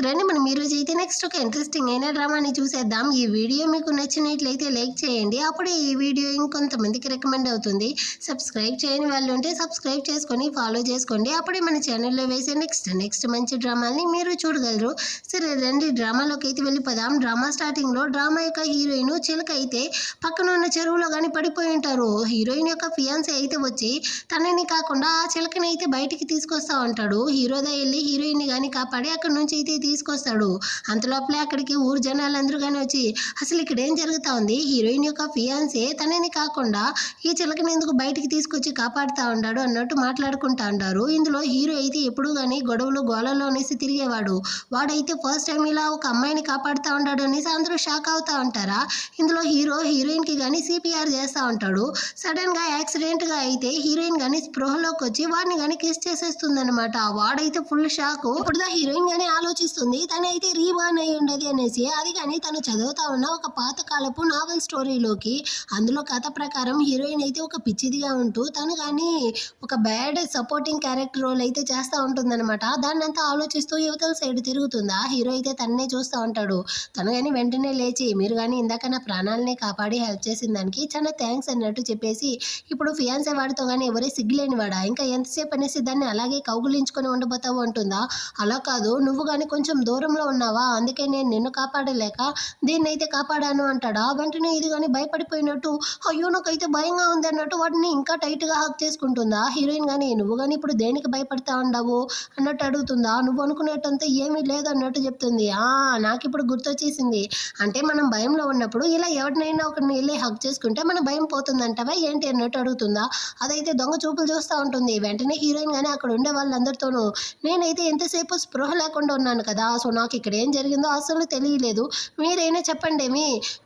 రండి మనం ఈ రోజు అయితే నెక్స్ట్ ఒక ఇంట్రెస్టింగ్ అయిన డ్రామాని చూసేద్దాం. ఈ వీడియో మీకు నచ్చినట్లయితే లైక్ చేయండి. అప్పుడే ఈ వీడియో ఇంకొంతమందికి రికమెండ్ అవుతుంది. సబ్స్క్రైబ్ చేయని వాళ్ళు ఉంటే సబ్స్క్రైబ్ చేసుకొని ఫాలో చేసుకోండి. అప్పుడే మన ఛానల్లో వేసే నెక్స్ట్ మంచి డ్రామాని మీరు చూడగలరు. సరే రండి డ్రామాలోకి అయితే వెళ్ళిపోదాం. డ్రామా స్టార్టింగ్లో డ్రామా యొక్క హీరోయిన్ చిలక అయితే పక్కన ఉన్న చెరువులో కానీ పడిపోయి ఉంటారు. హీరోయిన్ యొక్క ఫియాన్సీ అయితే వచ్చి తనని కాకుండా ఆ చిలకని అయితే బయటికి తీసుకొస్తా ఉంటాడు. హీరోదా వెళ్ళి హీరోయిన్ని కానీ కాపాడి అక్కడ నుంచి అయితే తీసుకొస్తాడు. అంతలోపలే అక్కడికి ఊరు జనాలందరూ కానీ వచ్చి అసలు ఇక్కడ ఏం జరుగుతా ఉంది, హీరోయిన్ యొక్క ఫియాన్సే తనని కాకుండా ఈ చిలకని ఎందుకు బయటికి తీసుకొచ్చి కాపాడుతూ ఉంటాడు అన్నట్టు మాట్లాడుకుంటా ఉంటారు. ఇందులో హీరో అయితే ఎప్పుడు కానీ గొడవలు గోళల్లో అనేసి తిరిగేవాడు. వాడైతే ఫస్ట్ టైం ఇలా ఒక అమ్మాయిని కాపాడుతూ ఉంటాడు అనేసి అందరూ షాక్ అవుతూ ఉంటారా. ఇందులో హీరో హీరోయిన్కి కానీ సిపిఆర్ చేస్తూ ఉంటాడు. సడన్గా యాక్సిడెంట్గా అయితే హీరోయిన్ కానీ స్పృహలోకి వచ్చి వాడిని కానీ కిస్ చేసేస్తుంది అనమాట. వాడైతే ఫుల్ షాక్. ఇప్పుడు హీరోయిన్ కానీ ఆలోచిస్తుంది తనైతే రీబార్న్ అయి ఉండదు అనేసి. అది కానీ తను చదువుతా ఉన్న ఒక పాతకాలపు నావెల్ స్టోరీలోకి. అందులో కథ ప్రకారం హీరోయిన్ అయితే ఒక పిచ్చిదిగా ఉంటూ తను కానీ ఒక బ్యాడ్ సపోర్టింగ్ క్యారెక్టర్ రోల్ అయితే చేస్తూ ఉంటుందన్నమాట. దాన్ని అంతా ఆలోచిస్తూ యువతల సైడ్ తిరుగుతుందా. హీరో అయితే తన్నే చూస్తూ ఉంటాడు. తను కానీ వెంటనే లేచి మీరు కానీ ఇందాక నా ప్రాణాలనే కాపాడి హెల్ప్ చేసిన దానికి చాలా థ్యాంక్స్ అన్నట్టు చెప్పేసి ఇప్పుడు ఫియాన్సే వాడితో కానీ ఎవరే సిగ్గులేని వాడా, ఇంకా ఎంతసేపు అనేసి దాన్ని అలాగే కౌగులించుకొని ఉండబోతావు అంటుందా. అలా కాదు, నువ్వు కానీ కొంచెం దూరంలో ఉన్నావా, అందుకే నేను నిన్ను కాపాడలేక దీన్ని అయితే కాపాడాను అంటాడా. వెంటనే ఇది కానీ భయపడిపోయినట్టు అయ్యో నాకైతే భయంగా ఉంది అన్నట్టు వాటిని ఇంకా టైట్గా హక్ చేసుకుంటుందా. హీరోయిన్ కానీ నువ్వు కానీ ఇప్పుడు దేనికి భయపడతా ఉండవు అన్నట్టు అడుగుతుందా. నువ్వు అనుకునేటంతా ఏమీ లేదు అన్నట్టు చెప్తుంది. నాకు ఇప్పుడు గుర్తొచ్చేసింది, అంటే మనం భయంలో ఉన్నప్పుడు ఇలా ఎవరినైనా ఒకరిని వెళ్ళి హక్ చేసుకుంటే మన భయం పోతుందంటావా ఏంటి అన్నట్టు అడుగుతుందా. అదైతే దొంగ చూపులు చూస్తూ ఉంటుంది. వెంటనే హీరోయిన్ కానీ అక్కడ ఉండే వాళ్ళందరితోనూ నేనైతే ఎంతసేపు స్పృహ లేకుండా ఉన్నాను కదా, సో నాకు ఇక్కడ ఏం జరిగిందో అసలు తెలియలేదు, మీరైనా చెప్పండి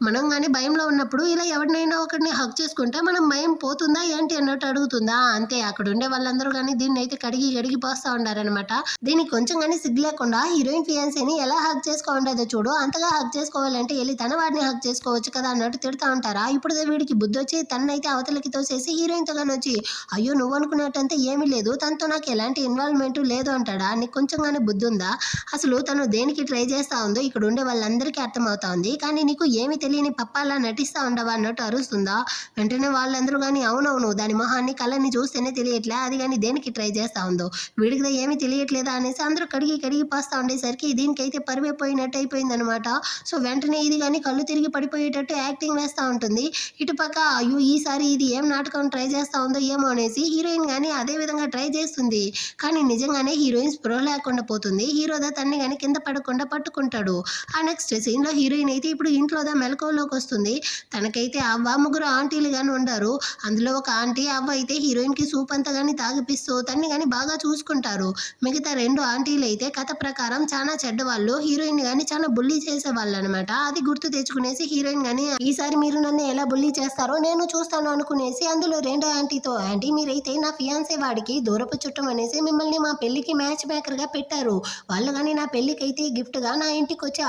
మనం కానీ భయంలో ఉన్నప్పుడు ఇలా ఎవరినైనా ఒకరిని హక్ చేసుకుంటే మనం భయం పోతుందా ఏంటి అన్నట్టు అడుగుతుందా. అంతే అక్కడ ఉండే వాళ్ళందరూ కానీ దీన్ని అయితే కడిగి పోస్తూ ఉండారనమాట. దీనికి కొంచెం కానీ సిగ్గు లేకుండా హీరోయిన్ ఫియాన్సీని ఎలా హక్ చేసుకోండదో చూడు, అంతగా హక్ చేసుకోవాలంటే వెళ్ళి తన వాడిని హక్ చేసుకోవచ్చు కదా అన్నట్టు తిడతా ఉంటారా. ఇప్పుడు వీడికి బుద్ధి వచ్చి తనైతే అవతలకి తోసేసి హీరోయిన్తో కానీ వచ్చి అయ్యో నువ్వు అనుకున్నట్టంతా ఏమీ లేదు, తనతో నాకు ఎలాంటి ఇన్వాల్వ్మెంట్ లేదు అంటాడా. నీకు కొంచెం కానీ బుద్ధి ఉందా, అసలు తను దేనికి ట్రై చేస్తూ ఉందో ఇక్కడ ఉండే వాళ్ళందరికీ అర్థమవుతా ఉంది, కానీ నీకు ఏమి తెలియని పప్పాలా నటిస్తూ ఉండవా అన్నట్టు అరుస్తుందా. వెంటనే వాళ్ళందరూ కానీ అవునవును దాని మొహాన్ని కళ్ళని చూస్తేనే తెలియట్లే, అది కానీ దేనికి ట్రై చేస్తూ ఉందో వీడికి ఏమీ తెలియట్లేదా అనేసి అందరూ కడిగి పోస్తూ ఉండేసరికి దీనికైతే పరివైపోయినట్టు అయిపోయిందనమాట. సో వెంటనే ఇది కానీ కళ్ళు తిరిగి పడిపోయేటట్టు యాక్టింగ్ వేస్తూ ఉంటుంది. ఇటుపక్క అయ్యో ఈసారి ఇది ఏం నాటకం ట్రై చేస్తూ ఉందో ఏమో అనేసి హీరోయిన్ కానీ అదే విధంగా ట్రై చేస్తుంది. కానీ నిజంగానే హీరోయిన్ స్ప్రో లేకుండా పోతుంది. హీరోదా తన్ని కానీ కింద పడకుండా పట్టుకుంటాడు. ఆ నెక్స్ట్ సీన్లో హీరోయిన్ అయితే ఇప్పుడు ఇంట్లోదా మెలకువలోకి వస్తుంది. తనకైతే ముగ్గురు ఆంటీలు కానీ ఉండారు. అందులో ఒక ఆంటీ అవ్వ అయితే హీరోయిన్కి సూప్ అంతా కానీ తాగిపిస్తూ తన్ని కానీ బాగా చూసుకుంటారు. మిగతా రెండు ఆంటీలు అయితే కథ ప్రకారం చాలా చెడ్డవాళ్ళు, హీరోయిన్ కానీ చాలా బుల్లీ చేసేవాళ్ళు అనమాట. అది గుర్తు తెచ్చుకునేసి హీరోయిన్ కానీ ఈసారి మీరు నన్ను ఎలా బుల్లీ చేస్తారో నేను చూస్తాను అనుకునేసి అందులో రెండో ఆంటీతో ఆంటీ మీరైతే నా ఫియాన్సే వాడికి దూరపు చుట్టం అనేసి మిమ్మల్ని మా పెళ్లికి మ్యాచ్ మేకర్గా పెట్టారు. వాళ్ళు కానీ నా పెళ్ళికి అయితే గిఫ్ట్గా నా ఇంటికి వచ్చి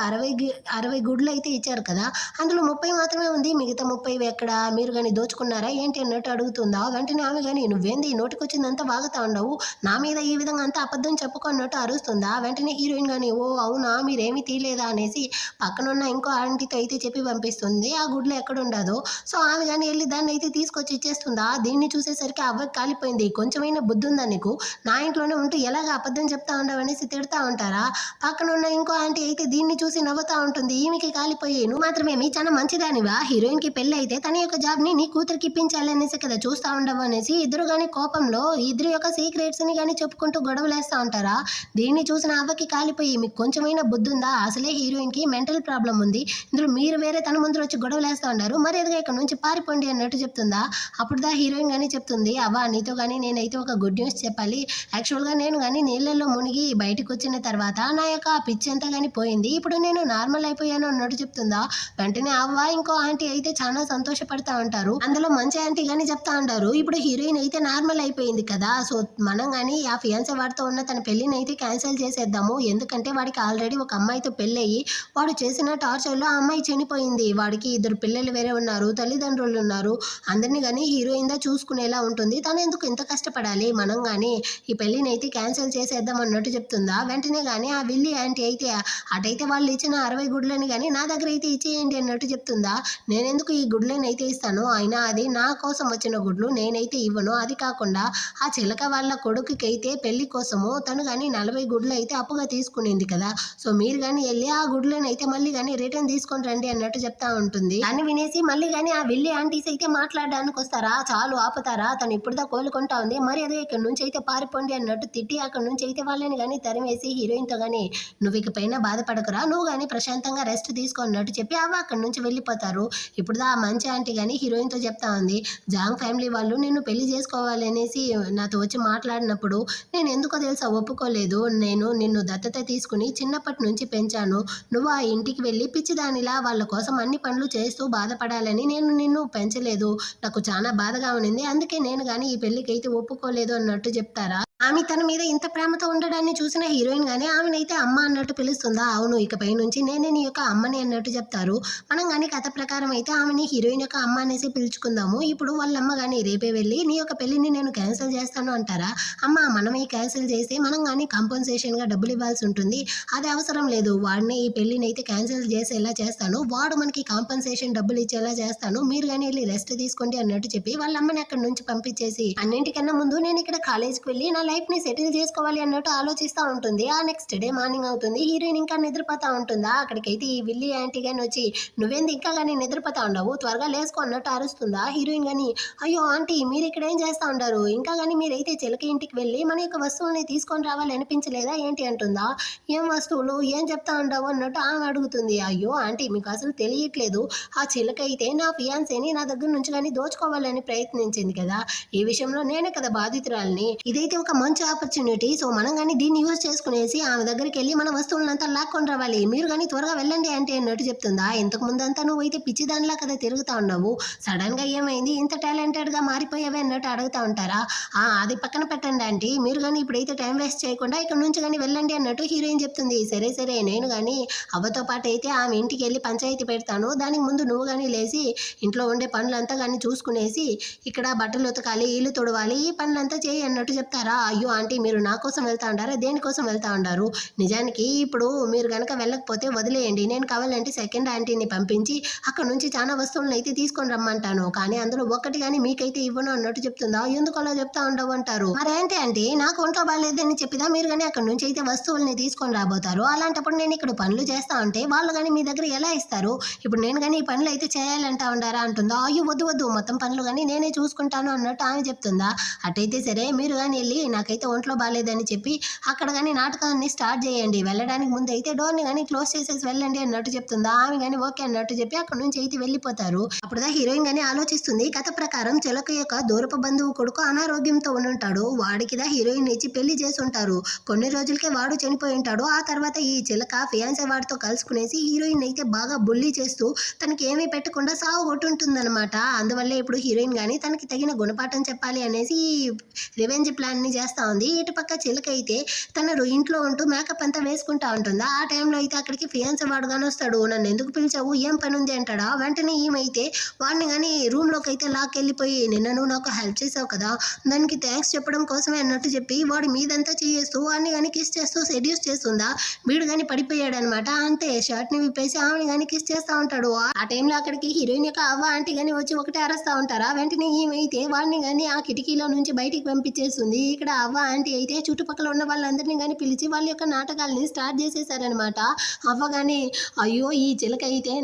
60 గుడ్లు అయితే ఇచ్చారు కదా, అందులో 30 మాత్రమే ఉంది, మిగతా 30 ఎక్కడ మీరు కానీ దోచుకున్నారా ఏంటి అన్నట్టు అడుగుతుందా. వెంటనే ఆమె కానీ నువ్వేంది నోటికొచ్చిందంతా వాగుతా ఉండవు, నా మీద ఈ విధంగా అంతా అబద్ధం చెప్పుకున్నట్టు అరుస్తుందా. వెంటనే హీరోయిన్ కానీ ఓ అవునా మీరేమీ తీయలేదా అనేసి పక్కనున్న ఇంకో ఆంటీతో అయితే చెప్పి పంపిస్తుంది ఆ గుడ్లు ఎక్కడ ఉండదో. సో ఆమె కానీ వెళ్ళి దాన్ని అయితే తీసుకొచ్చి ఇచ్చేస్తుందా. దీన్ని చూసేసరికి అవ్వకి కాలిపోయింది. కొంచెమైనా బుద్ధి ఉందా నీకు, నా ఇంట్లోనే ఉంటూ ఎలాగ అబద్ధం చెప్తా ఉండవు అనేసి తిడతా ఉంటారా. పక్కన ఉన్న ఇంకో ఆంటీ అయితే దీన్ని చూసి నవ్వుతా ఉంటుంది. ఈమెకి కాలిపోయి నువ్వు మాత్రమేమి చాలా మంచిదానివా, హీరోయిన్కి పెళ్ళి అయితే తన యొక్క జాబ్ని నీ కూతురికి ఇప్పించాలి అనేసి కదా చూస్తూ ఉండవు అనేసి ఇద్దరు కానీ కోపంలో ఇద్దరు యొక్క సీక్రెట్స్ని కానీ చెప్పుకుంటూ గొడవలేస్తూ ఉంటారా. దీన్ని చూసిన అవ్వకి కాలిపోయి మీకు కొంచెమైనా బుద్ధి ఉందా, అసలే హీరోయిన్కి మెంటల్ ప్రాబ్లం ఉంది, ఇందులో మీరు వేరే తన ముందు వచ్చి గొడవలేస్తూ ఉన్నారు, మరి ఎదుగా ఇక్కడ నుంచి పారిపోండి అన్నట్టు చెప్తుందా. అప్పుడు హీరోయిన్ కానీ చెప్తుంది అవ్వ నీతో కానీ నేనైతే ఒక గుడ్ న్యూస్ చెప్పాలి, యాక్చువల్గా నేను కానీ నీళ్ళల్లో మునిగి బయటకు వచ్చిన తర్వాత నా యొక్క పిచ్చి అంతా కానీ పోయింది, ఇప్పుడు నేను నార్మల్ అయిపోయాను అన్నట్టు చెప్తుందా. వెంటనే అవ్వ ఇంకో ఆంటీ అయితే చాలా సంతోషపడతా ఉంటారు. అందులో మంచి ఆంటీ కానీ చెప్తా ఉంటారు ఇప్పుడు హీరోయిన్ అయితే నార్మల్ అయిపోయింది కదా, సో మనం కానీ ఆ ఫియాన్సీ వాడితో ఉన్న తన పెళ్ళిని అయితే క్యాన్సిల్ చేసేద్దాము, ఎందుకంటే వాడికి ఆల్రెడీ ఒక అమ్మాయితో పెళ్ళయి వాడు చేసిన టార్చర్లో ఆ అమ్మాయి చనిపోయింది, వాడికి 2 పిల్లలు వేరే ఉన్నారు, తల్లిదండ్రులు ఉన్నారు, అందరినీ కానీ హీరోయిన్ దా చూసుకునేలా ఉంటుంది, తను ఎందుకు ఇంత కష్టపడాలి, మనం కానీ ఈ పెళ్ళిని అయితే క్యాన్సిల్ చేసేద్దాం అన్నట్టు అన్నట్టు చెప్తుందా. వెంటనే కానీ ఆ విల్లి ఆంటీ అయితే అటైతే వాళ్ళు ఇచ్చిన 60 గుడ్లని కానీ నా దగ్గర అయితే ఇచ్చేయండి అన్నట్టు చెప్తుందా. నేనెందుకు ఈ గుడ్లని అయితే ఇస్తాను, అయినా అది నా కోసం వచ్చిన గుడ్లు నేనైతే ఇవ్వను. అది కాకుండా ఆ చిలక వాళ్ళ కొడుకుకైతే పెళ్లి కోసము తను కానీ 40 గుడ్లు అయితే అప్పుగా తీసుకునింది కదా, సో మీరు కానీ వెళ్ళి ఆ గుడ్లను అయితే మళ్ళీ కానీ రిటర్న్ తీసుకొని రండి అన్నట్టు చెప్తా ఉంటుంది. దాన్ని వినేసి మళ్ళీ కానీ ఆ విల్లి ఆంటీస్ అయితే మాట్లాడడానికి వస్తారా, చాలు ఆపుతారా, తను ఇప్పుడుదా కోలుకుంటా ఉంది, మరి అదే ఇక్కడ నుంచి అయితే పారిపోండి అన్నట్టు తిట్టి అక్కడ నుంచి అయితే వాళ్ళని కానీ తరిమేసి హీరోయిన్తో కానీ నువ్వు ఇక పైన బాధపడకురా, నువ్వు కానీ ప్రశాంతంగా రెస్ట్ తీసుకున్నట్టు చెప్పి అవి అక్కడి నుంచి వెళ్ళిపోతారు. ఇప్పుడు ఆ మంచి ఆంటీ కానీ హీరోయిన్తో చెప్తా ఉంది, జాంగ్ ఫ్యామిలీ వాళ్ళు నిన్ను పెళ్లి చేసుకోవాలి అనేసి నాతో వచ్చి మాట్లాడినప్పుడు నేను ఎందుకో తెలుసా ఒప్పుకోలేదు. నేను నిన్ను దత్తత తీసుకుని చిన్నప్పటి నుంచి పెంచాను. నువ్వు ఆ ఇంటికి వెళ్ళి పిచ్చిదానిలా వాళ్ళ కోసం అన్ని పనులు చేస్తూ బాధపడాలని నేను నిన్ను పెంచలేదు. నాకు చాలా బాధగా ఉన్నింది, అందుకే నేను కానీ ఈ పెళ్లికి అయితే ఒప్పుకోలేదు అన్నట్టు చెప్తారా. ఆమె తన మీద ఇంత ప్రేమతో ఉండడాన్ని చూసిన హీరోయిన్ గానీ ఆమెనైతే అమ్మ అన్నట్టు పిలుస్తుందా. అవును, ఇకపై నుంచి నేనే నీ యొక్క అమ్మని అన్నట్టు చెప్తారు. మనం కానీ కథ ప్రకారం అయితే ఆమెని హీరోయిన్ యొక్క అమ్మ అనేసి పిలుచుకుందాము. ఇప్పుడు వాళ్ళమ్మ కానీ రేపే వెళ్ళి నీ యొక్క పెళ్లిని నేను క్యాన్సిల్ చేస్తాను అంటారా. అమ్మ మనమే క్యాన్సిల్ చేస్తే మనం కానీ కాంపన్సేషన్గా డబ్బులు ఇవ్వాల్సి ఉంటుంది, అది అవసరం లేదు, వాడిని ఈ పెళ్లిని అయితే క్యాన్సిల్ చేసేలా చేస్తాను, వాడు మనకి కాంపన్సేషన్ డబ్బులు ఇచ్చేలా చేస్తాను, మీరు కానీ వెళ్ళి రెస్ట్ తీసుకోండి అన్నట్టు చెప్పి వాళ్ళ అమ్మని అక్కడి నుంచి పంపించేసి అన్నింటికన్నా ముందు నేను ఇక్కడ కాలేజ్కి వెళ్ళి నా లైఫ్ ని సెటిల్ చేసుకోవాలి అన్నట్టు ఆలోచిస్తూ ఉంటుంది. ఆ నెక్స్ట్ డే మార్నింగ్ అవుతుంది, హీరోయిన్ ఇంకా నిద్రపోతా ఉంటుందా. అక్కడికైతే ఈ విల్లి ఆంటీ గాని వచ్చి నువ్వేంది ఇంకా కానీ నిద్రపోతా ఉండవు, త్వరగా లేసుకో అన్నట్టు అరుస్తుందా. హీరోయిన్ గాని అయ్యో ఆంటీ మీరు ఇక్కడ ఏం చేస్తా ఉంటారు, ఇంకా కానీ మీరైతే చిలక ఇంటికి వెళ్ళి మన యొక్క వస్తువుల్ని తీసుకొని రావాలి అనిపించలేదా ఏంటి అంటుందా. ఏం వస్తువులు ఏం చెప్తా ఉండవు అన్నట్టు ఆమె అడుగుతుంది. అయ్యో ఆంటీ మీకు అసలు తెలియట్లేదు, ఆ చిలక అయితే నా ఫియాన్సేని నా దగ్గర నుంచి కానీ దోచుకోవాలని ప్రయత్నించింది కదా, ఈ విషయంలో నేనే కదా బాధితురాలిని, ఇదైతే ఒక మంచి ఆపర్చునిటీ, సో మనం కానీ దీన్ని యూజ్ చేసుకునేసి ఆమె దగ్గరికి వెళ్ళి మన వస్తువులంతా లాక్కొని రావాలి, మీరు కానీ త్వరగా వెళ్ళండి అంటే అన్నట్టు చెప్తుందా. ఇంతకు ముందంతా నువ్వైతే పిచ్చిదానిలా కదా తిరుగుతా ఉన్నావు, సడన్ గా ఏమైంది ఇంత టాలెంటెడ్ గా మారిపోయావే అన్నట్టు అడుగుతా ఉంటారా. అది పక్కన పెట్టండి ఆంటీ, మీరు కానీ ఇప్పుడైతే టైం వేస్ట్ చేయకుండా ఇక్కడ నుంచి కానీ వెళ్ళండి అన్నట్టు హీరోయిన్ చెప్తుంది. సరే సరే నేను కానీ అవ్వతో పాటు అయితే ఆమె ఇంటికి వెళ్ళి పంచాయతీ పెడతాను, దానికి ముందు నువ్వు కానీ లేచి ఇంట్లో ఉండే పనులంతా కానీ చూసుకునేసి ఇక్కడ బట్టలు ఉతకాలి, ఇల్లు తుడవాలి, ఈ పనులంతా చేయి అన్నట్టు చెప్తారా. అయ్యో ఆంటీ మీరు నా కోసం వెళ్తా ఉండారా, దేనికోసం వెళ్తా ఉండారు, నిజానికి ఇప్పుడు మీరు కనుక వెళ్ళకపోతే వదిలేయండి, నేను కావాలంటే సెకండ్ ఆంటీని పంపించి అక్కడ నుంచి చాలా వస్తువులను అయితే తీసుకొని రమ్మంటాను, కానీ అందులో ఒక్కటి కానీ మీకైతే ఇవ్వను అన్నట్టు చెప్తుందా. ఎందుకు అలా చెప్తా ఉండవు అంటారు. మరేంటి అంటే నాకు ఒంట్లో బాగాలేదని చెప్పిదా మీరు కానీ అక్కడ నుంచి అయితే వస్తువుల్ని తీసుకొని రాబోతారు, అలాంటప్పుడు నేను ఇక్కడ పనులు చేస్తా ఉంటే వాళ్ళు కానీ మీ దగ్గర ఎలా ఇస్తారు, ఇప్పుడు నేను కానీ ఈ పనులు అయితే చేయాలంటా ఉండారా అంటుందా. అయ్యో వద్దు వద్దు మొత్తం పనులు కానీ నేనే చూసుకుంటాను అన్నట్టు ఆమె చెప్తుందా. అటైతే సరే మీరు కానీ వెళ్ళి నాకైతే ఒంట్లో బాగాలేదని చెప్పి అక్కడ కానీ నాటకాన్ని స్టార్ట్ చేయండి, వెళ్ళడానికి ముందు అయితే డోర్ని కానీ క్లోజ్ చేసేసి వెళ్ళండి అన్నట్టు చెప్తుందా. ఆమె కానీ ఓకే అన్నట్టు చెప్పి అక్కడ నుంచి అయితే వెళ్ళిపోతారు. అప్పుడుదా హీరోయిన్ కానీ ఆలోచిస్తుంది, కథ ప్రకారం చిలక యొక్క దూరపు బంధువు కొడుకు అనారోగ్యంతో ఉంటాడు, వాడికిదా హీరోయిన్ ఇచ్చి పెళ్లి చేసి ఉంటారు, కొన్ని రోజులకే వాడు చనిపోయి ఉంటాడు. ఆ తర్వాత ఈ చిలక ఫియాన్సే వాడితో కలుసుకునేసి హీరోయిన్ అయితే బాగా బుల్లి చేస్తూ తనకి ఏమీ పెట్టకుండా సాగు కొట్టుంటుందన్నమాట. అందువల్లే ఇప్పుడు హీరోయిన్ కానీ తనకి తగిన గుణపాఠం చెప్పాలి అనేసి రివెంజ్ ప్లాన్ ని చేస్తా ఉంది. ఇటు పక్క చిలక అయితే తన ఇంట్లో ఉంటూ మేకప్ అంతా వేసుకుంటా ఉంటుందా. ఆ టైంలో అయితే అక్కడికి ఫియాన్సే వాడు కానీ వస్తాడు, నన్ను ఎందుకు పిలిచావు ఏం పని ఉంది అంటాడా. వెంటనే ఈమైతే వాడిని కానీ రూమ్ లోకి అయితే లాక్కెళ్ళిపోయి నిన్న నువ్వు నాకు హెల్ప్ చేసావు కదా, దానికి థ్యాంక్స్ చెప్పడం కోసమే అన్నట్టు చెప్పి వాడి మీదంతా చేస్తూ వాడిని కానీ కిస్ చేస్తూ సెడ్యూస్ చేస్తుందా. వీడు కానీ పడిపోయాడు అనమాట. అంతే షర్ట్ ని విప్పేసి ఆమెని కానీ కిస్ చేస్తా ఉంటాడు. ఆ టైంలో అక్కడికి హీరోయిన్ యొక్క అవ్వ ఆంటీ కానీ వచ్చి ఒకటే అరుస్తా ఉంటారా. వెంటనే ఈమైతే వాడిని కానీ ఆ కిటికీలో నుంచి బయటికి పంపించేస్తుంది. ఇక్కడ అవ్వ ఆంటీ అయితే చుట్టుపక్కల ఉన్న వాళ్ళందరినీ కానీ పిలిచి వాళ్ళ యొక్క నాటకాలని స్టార్ట్ చేసేసారనమాట. అవ్వ కానీ అయ్యో ఈ చిలక అయితే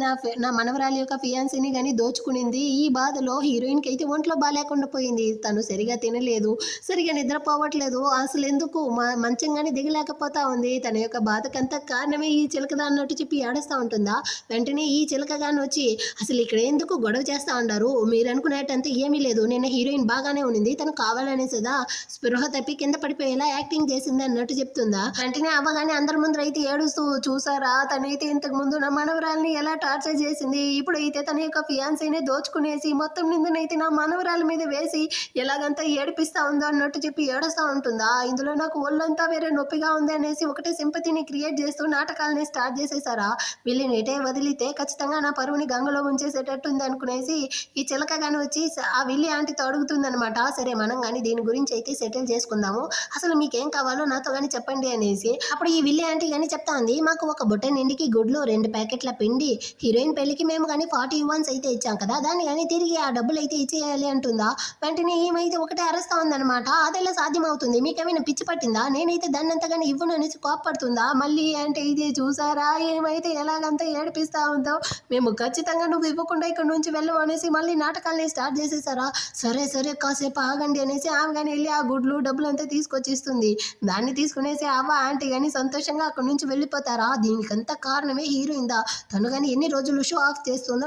నా మనవరాలి యొక్క ఫియాన్సీని కానీ దోచుకునింది, ఈ బాధలో హీరోయిన్కి అయితే ఒంట్లో బాగాలేకుండా పోయింది, తను సరిగా తినలేదు, సరిగా నిద్రపోవట్లేదు, అసలు ఎందుకు మంచంగానే దిగలేకపోతా ఉంది, తన యొక్క బాధకంతా కారణమే ఈ చిలకదా అన్నట్టు చెప్పి ఏడుస్తూ ఉంటుందా. వెంటనే ఈ చిలక కానీ వచ్చి అసలు ఇక్కడ ఎందుకు గొడవ చేస్తూ ఉంటారు, మీరు అనుకునేటంతా ఏమీ లేదు, నిన్న హీరోయిన్ బాగానే ఉన్నింది, తను కావాలనేసేదా స్పృహ తప్పి కింద పడిపోయేలా యాక్టింగ్ చేసింది అన్నట్టు చెప్తుందా. వెంటనే అవ్వగానే అందరి ముందు అయితే ఏడుస్తూ చూసారా తనైతే ఇంతకు ముందు నా మనవరాల్ని ఎలా టార్చర్ చేసింది, ఇప్పుడైతే తన యొక్క ఫియాన్సీనే దోచుకునేసి మొత్తం నిందునైతే నా మనవరాల మీద వేసి ఎలాగంతా ఏడిపిస్తా ఉందో అన్నట్టు చెప్పి ఏడుస్తూ ఉంటుందా. ఇందులో నాకు ఒళ్ళంతా వేరే నొప్పిగా ఉంది అనేసి ఒకటే సింపతిని క్రియేట్ చేస్తూ నాటకాలని స్టార్ట్ చేసేసారా. వీళ్ళని ఎటే వదిలితే ఖచ్చితంగా నా పరువుని గంగలో ఉంచేసేటట్టుంది అనుకునేసి ఈ చిలక కానీ వచ్చి ఆ విల్లి ఆంటీతో అడుగుతుందనమాట. సరే మనం కానీ దీని గురించి అయితే సెటిల్ చేసుకుంటాం చేసుకుందాము, అసలు మీకేం కావాలో నాతో కానీ చెప్పండి అనేసి. అప్పుడు ఈ విల్లి ఆంటీ కానీ చెప్తా ఉంది, మాకు ఒక బుట్ట నిండికి గుడ్లు 2 ప్యాకెట్ల పిండి, హీరోయిన్ పెళ్లికి మేము కానీ 40 యువాన్స్ అయితే ఇచ్చాం కదా, దాన్ని కానీ తిరిగి ఆ డబ్బులు అయితే ఇచ్చేయాలి అంటుందా. వెంటనే ఏమైతే ఒకటే అరుస్తా ఉందన్నమాట. అదెలా సాధ్యమవుతుంది, మీకేమైనా పిచ్చి పట్టిందా, నేనైతే దాన్ని అంతగానే ఇవ్వను అనేసి కోప్పడుతుందా. మళ్ళీ అంటే ఇదే చూసారా ఏమైతే ఎలాగంతా ఏడిపిస్తా ఉందో, మేము ఖచ్చితంగా నువ్వు ఇవ్వకుండా ఇక్కడ నుంచి వెళ్ళము అనేసి మళ్ళీ నాటకాలని స్టార్ట్ చేసేసారా. సరే సరే కాసేపు ఆగండి అనేసి ఆమె కానీ వెళ్ళి ఆ గుడ్లు డబ్బులు అంతా తీసుకొచ్చి ఇస్తుంది. దాన్ని తీసుకునేసి అవ్వ ఆంటీ కానీ సంతోషంగా అక్కడ నుంచి వెళ్ళిపోతారా. దీనికంతా కారణమే హీరోయిన్ దా. తను కానీ ఎన్ని రోజులు షో ఆఫ్ చేస్తుందో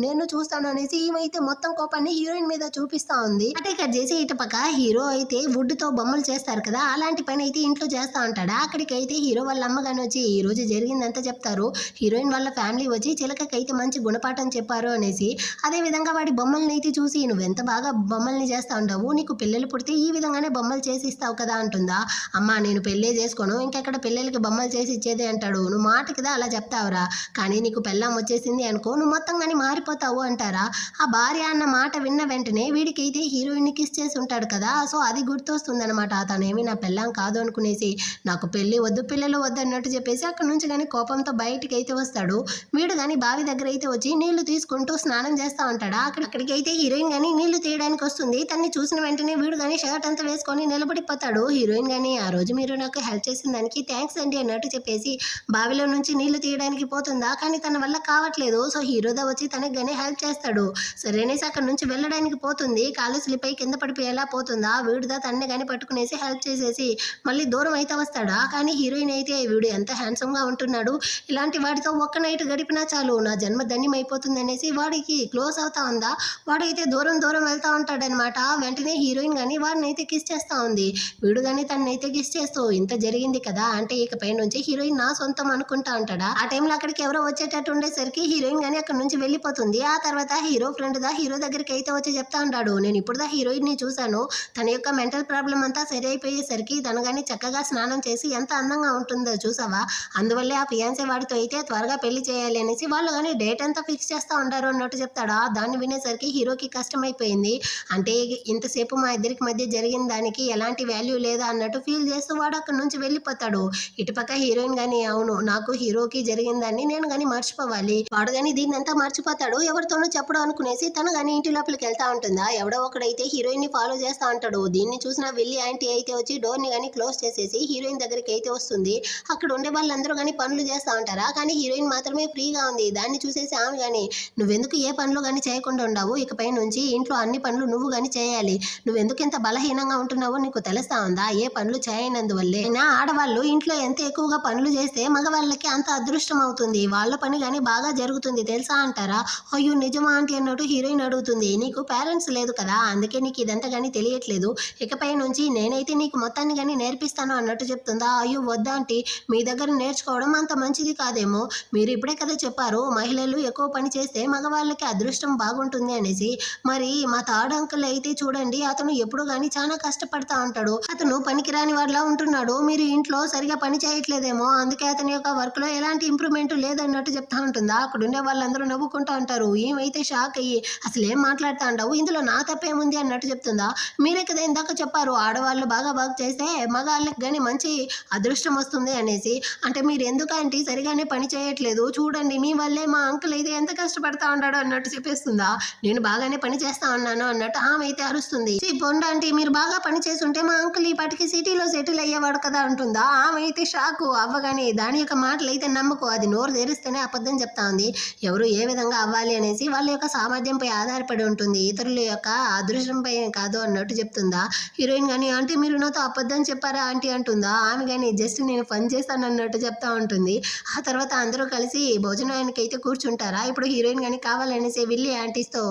నేను చూస్తాను అనేసి ఈమైతే మొత్తం కోపాన్ని హీరోయిన్ మీద చూపిస్తా ఉంది. అంటే కట్ చేసి ఇటు పక్క హీరో అయితే వుడ్ తో బొమ్మలు చేస్తారు కదా, అలాంటి పని అయితే ఇంట్లో చేస్తా ఉంటాడా. అక్కడికి అయితే హీరో వాళ్ళ అమ్మ కానీ వచ్చి ఈ రోజు జరిగిందంతా చెప్తారు. హీరోయిన్ వాళ్ళ ఫ్యామిలీ వచ్చి చిలకకైతే మంచి గుణపాఠం చెప్పారు అనేసి. అదే విధంగా వాడి బొమ్మల్ని అయితే చూసి నువ్వెంత బాగా బొమ్మల్ని చేస్తా ఉండవు, నీకు పిల్లలు పుడితే ఈ విధంగానే బొమ్మలు చేసి ఇస్తావు కదా అంటుందా. అమ్మ నేను పెళ్ళే చేసుకోను, ఇంకెక్కడ పిల్లలకి బొమ్మలు చేసి ఇచ్చేదే అంటాడు. నువ్వు మాట కదా అలా చెప్తావురా, కానీ నీకు పెళ్ళాం వచ్చేసింది అనుకో నువ్వు మొత్తం కానీ మారిపోతావు అంటారా. ఆ భార్య అన్న మాట విన్న వెంటనే వీడికైతే హీరోయిన్ కిస్ చేసి ఉంటాడు కదా, సో అది గుర్తొస్తుంది అనమాట. తనేమి నా పెళ్ళాం కాదు అనుకునేసి నాకు పెళ్ళి వద్దు పిల్లలు వద్దు అన్నట్టు చెప్పేసి అక్కడ నుంచి కానీ కోపంతో బయటికి అయితే వస్తాడు. వీడు కానీ బావి దగ్గర అయితే వచ్చి నీళ్లు తీసుకుంటూ స్నానం చేస్తా ఉంటాడా. అక్కడికి అయితే హీరోయిన్ కానీ నీళ్లు తీయడానికి వస్తుంది. తన్ని చూసిన వెంటనే వీడు కానీ షర్ట్ అంతా వేసుకొని నిలబడిపోతాడు. హీరోయిన్ కానీ ఆ రోజు మీరు నాకు హెల్ప్ చేసిన దానికి థ్యాంక్స్ అండి అన్నట్టు చెప్పేసి బావిలో నుంచి నీళ్లు తీయడానికి పోతుందా, కానీ తన వల్ల కావట్లేదు. సో హీరోదా వచ్చి తనకి కానీ హెల్ప్ చేస్తాడు. సరేనేసి అక్కడ నుంచి వెళ్ళడానికి పోతుంది, కాలు స్లిప్ అయి కింద పడిపోయేలా పోతుందా. వీడుదా తన్ని కానీ పట్టుకునేసి హెల్ప్ చేసేసి మళ్ళీ దూరం అయితే వస్తాడా. కానీ హీరోయిన్ అయితే వీడు ఎంత హ్యాండ్సమ్ గా ఉంటున్నాడు, ఇలాంటి వాడితో ఒక్క నైట్ గడిపినా చాలు నా జన్మ ధన్యం అయిపోతుంది అనేసి వాడికి క్లోజ్ అవుతా ఉందా. వాడైతే దూరం దూరం వెళ్తా ఉంటాడనమాట. వెంటనే హీరోయిన్ కానీ వాడిని అయితే కిస్ చేస్తా ఉంది. వీడు కానీ తనైతే కిస్ చేస్తూ ఇంత జరిగింది కదా అంటే ఇకపై నుంచి హీరోయిన్ నా సొంతం అనుకుంటా ఉంటాడా. ఆ టైంలో అక్కడికి ఎవరో వచ్చేటట్టు ఉండేసరికి హీరోయిన్ కానీ అక్కడ నుంచి వెళ్ళిపోతుంది. ఆ తర్వాత హీరో ఫ్రెండ్ దా హీరో దగ్గరికి అయితే వచ్చి చెప్తా ఉంటాడు, నేను ఇప్పుడు దా హీరోయిన్ ని చూశాను, తన యొక్క మెంటల్ ప్రాబ్లం అంతా సరి అయిపోయేసరికి తను కానీ చక్కగా స్నానం చేసి ఎంత అందంగా ఉంటుందో చూసావా, అందువల్లే ఆ ఫియాన్సే వాడితో అయితే త్వరగా పెళ్లి చేయాలి అనేసి వాళ్ళు కానీ డేట్ అంతా ఫిక్స్ చేస్తా ఉంటారు అన్నట్టు చెప్తాడా. దాన్ని వినేసరికి హీరోకి కష్టమైపోయింది. అంటే ఇంతసేపు మా ఇద్దరికి మధ్య జరిగిన దానికి ఎలాంటి వాల్యూ లేదా అన్నట్టు ఫీల్ చేస్తూ వాడు అక్కడ నుంచి వెళ్ళిపోతాడు. ఇటుపక్క హీరోయిన్ కానీ అవును నాకు హీరోకి జరిగిందాన్ని నేను కానీ మర్చిపోవాలి, వాడు కానీ దీన్ని అంతా మర్చిపోతాడు, ఎవరితోనూ చెప్పడం అనుకునేసి తను కానీ ఇంటి లోపలికి వెళ్తా ఉంటుందా. ఎవడో ఒకడైతే హీరోయిన్ ని ఫాలో చేస్తా ఉంటాడు. దీన్ని చూసిన విల్లి ఆంటీ అయితే వచ్చి డోర్ ని కానీ క్లోజ్ చేసేసి హీరోయిన్ దగ్గరికి అయితే వస్తుంది. అక్కడ ఉండే వాళ్ళందరూ కానీ పనులు చేస్తా ఉంటారా, కానీ హీరోయిన్ మాత్రమే ఫ్రీగా ఉంది. దాన్ని చూసేసి ఆమె కానీ నువ్వెందుకు ఏ పనులు కానీ చేయకుండా ఉండవు, ఇకపై నుంచి ఇంట్లో అన్ని పనులు నువ్వు కానీ చేయాలి, నువ్వెందుకు ఇంత బలహీనంగా ఉంటున్నావో నీకు తెలుస్తా ఉందా, ఏ పనులు చేయనందువల్లే ఆడవాళ్ళు ఇంట్లో ఎంత ఎక్కువగా పనులు చేస్తే మగవాళ్ళకి అంత అదృష్టం అవుతుంది, వాళ్ళ పని కానీ బాగా జరుగుతుంది తెలుసా అంటారా. అయ్యో నిజమా ఆంటీ అన్నట్టు హీరోయిన్ అడుగుతుంది. నీకు పేరెంట్స్ లేదు కదా అందుకే నీకు ఇదంతా కానీ తెలియట్లేదు, ఇకపై నుంచి నేనైతే నీకు మొత్తాన్ని కానీ నేర్పిస్తాను అన్నట్టు చెప్తుందా. అయ్యో వద్దా ఆంటీ, మీ దగ్గర నేర్చుకోవడం అంత మంచిది కాదేమో, మీరు ఇప్పుడే కదా చెప్పారు మహిళలు ఎక్కువ పని చేస్తే మగవాళ్ళకి అదృష్టం బాగుంటుంది అనేసి. మరి మా థర్డ్ అంకుల్ అయితే చూడండి అతను ఎప్పుడు కానీ చాలా కష్టపడతా ఉంటాడు, అతను పనికిరాని వాడిలా ఉంటున్నాడు, మీరు ఇంట్లో సరిగా పని చేయట్లేదేమో అందుకే అతని యొక్క వర్క్ లో ఎలాంటి ఇంప్రూవ్మెంట్ లేదన్నట్టు చెప్తా ఉంటుందా. అక్కడ ఉండే వాళ్ళందరూ నవ్వుకుంటూ ఉంటారు. ఏమైతే షాక్ అయ్యి అసలు ఏం మాట్లాడుతా ఉంటావు, ఇందులో నా తప్పేముంది అన్నట్టు చెప్తుందా. మీరే కదా ఇందాక చెప్పారు ఆడవాళ్ళు బాగా వర్క్ చేస్తే మగవాళ్ళకి కానీ మంచి అదృష్టం వస్తుంది అనేసి, అంటే మీరు ఎందుకంటే సరిగానే పని చేయట్లేదు, చూడండి మీ వల్లే మా అంకుల్ అయితే ఎంత కష్టపడతా ఉంటాడో అన్నట్టు చెప్పేస్తుందా. నేను బాగానే పని చేస్తా ఉన్నాను అన్నట్టు ఆమె అయితే అరుస్తుంది. పొండంటే మీరు బాగా పని చేస్తుంటే మా అంకుల్ ఈ పాటికి సిటీలో సెటిల్ అయ్యేవాడు కదా అంటుందా. ఆమె అయితే షాకు అవ్వగానే దాని యొక్క మాటలు అయితే నమ్మకు, అది నోరు తెరిస్తేనే అబద్ధం చెప్తా ఉంది. ఎవరు ఏ విధంగా అవ్వాలి అనేసి వాళ్ళ యొక్క సామర్థ్యంపై ఆధారపడి ఉంటుంది, ఇతరుల యొక్క అదృష్టంపై కాదు అన్నట్టు చెప్తుందా. హీరోయిన్ కానీ ఆంటీ మీరు నాతో అబద్ధం చెప్పారా ఆంటీ అంటుందా. ఆమె కానీ జస్ట్ నేను పని చేస్తాను అన్నట్టు చెప్తా ఉంటుంది. ఆ తర్వాత అందరూ కలిసి భోజనానికి అయితే కూర్చుంటారా. ఇప్పుడు హీరోయిన్ కానీ కావాలనేసి విల్లి ఆంటీస్తో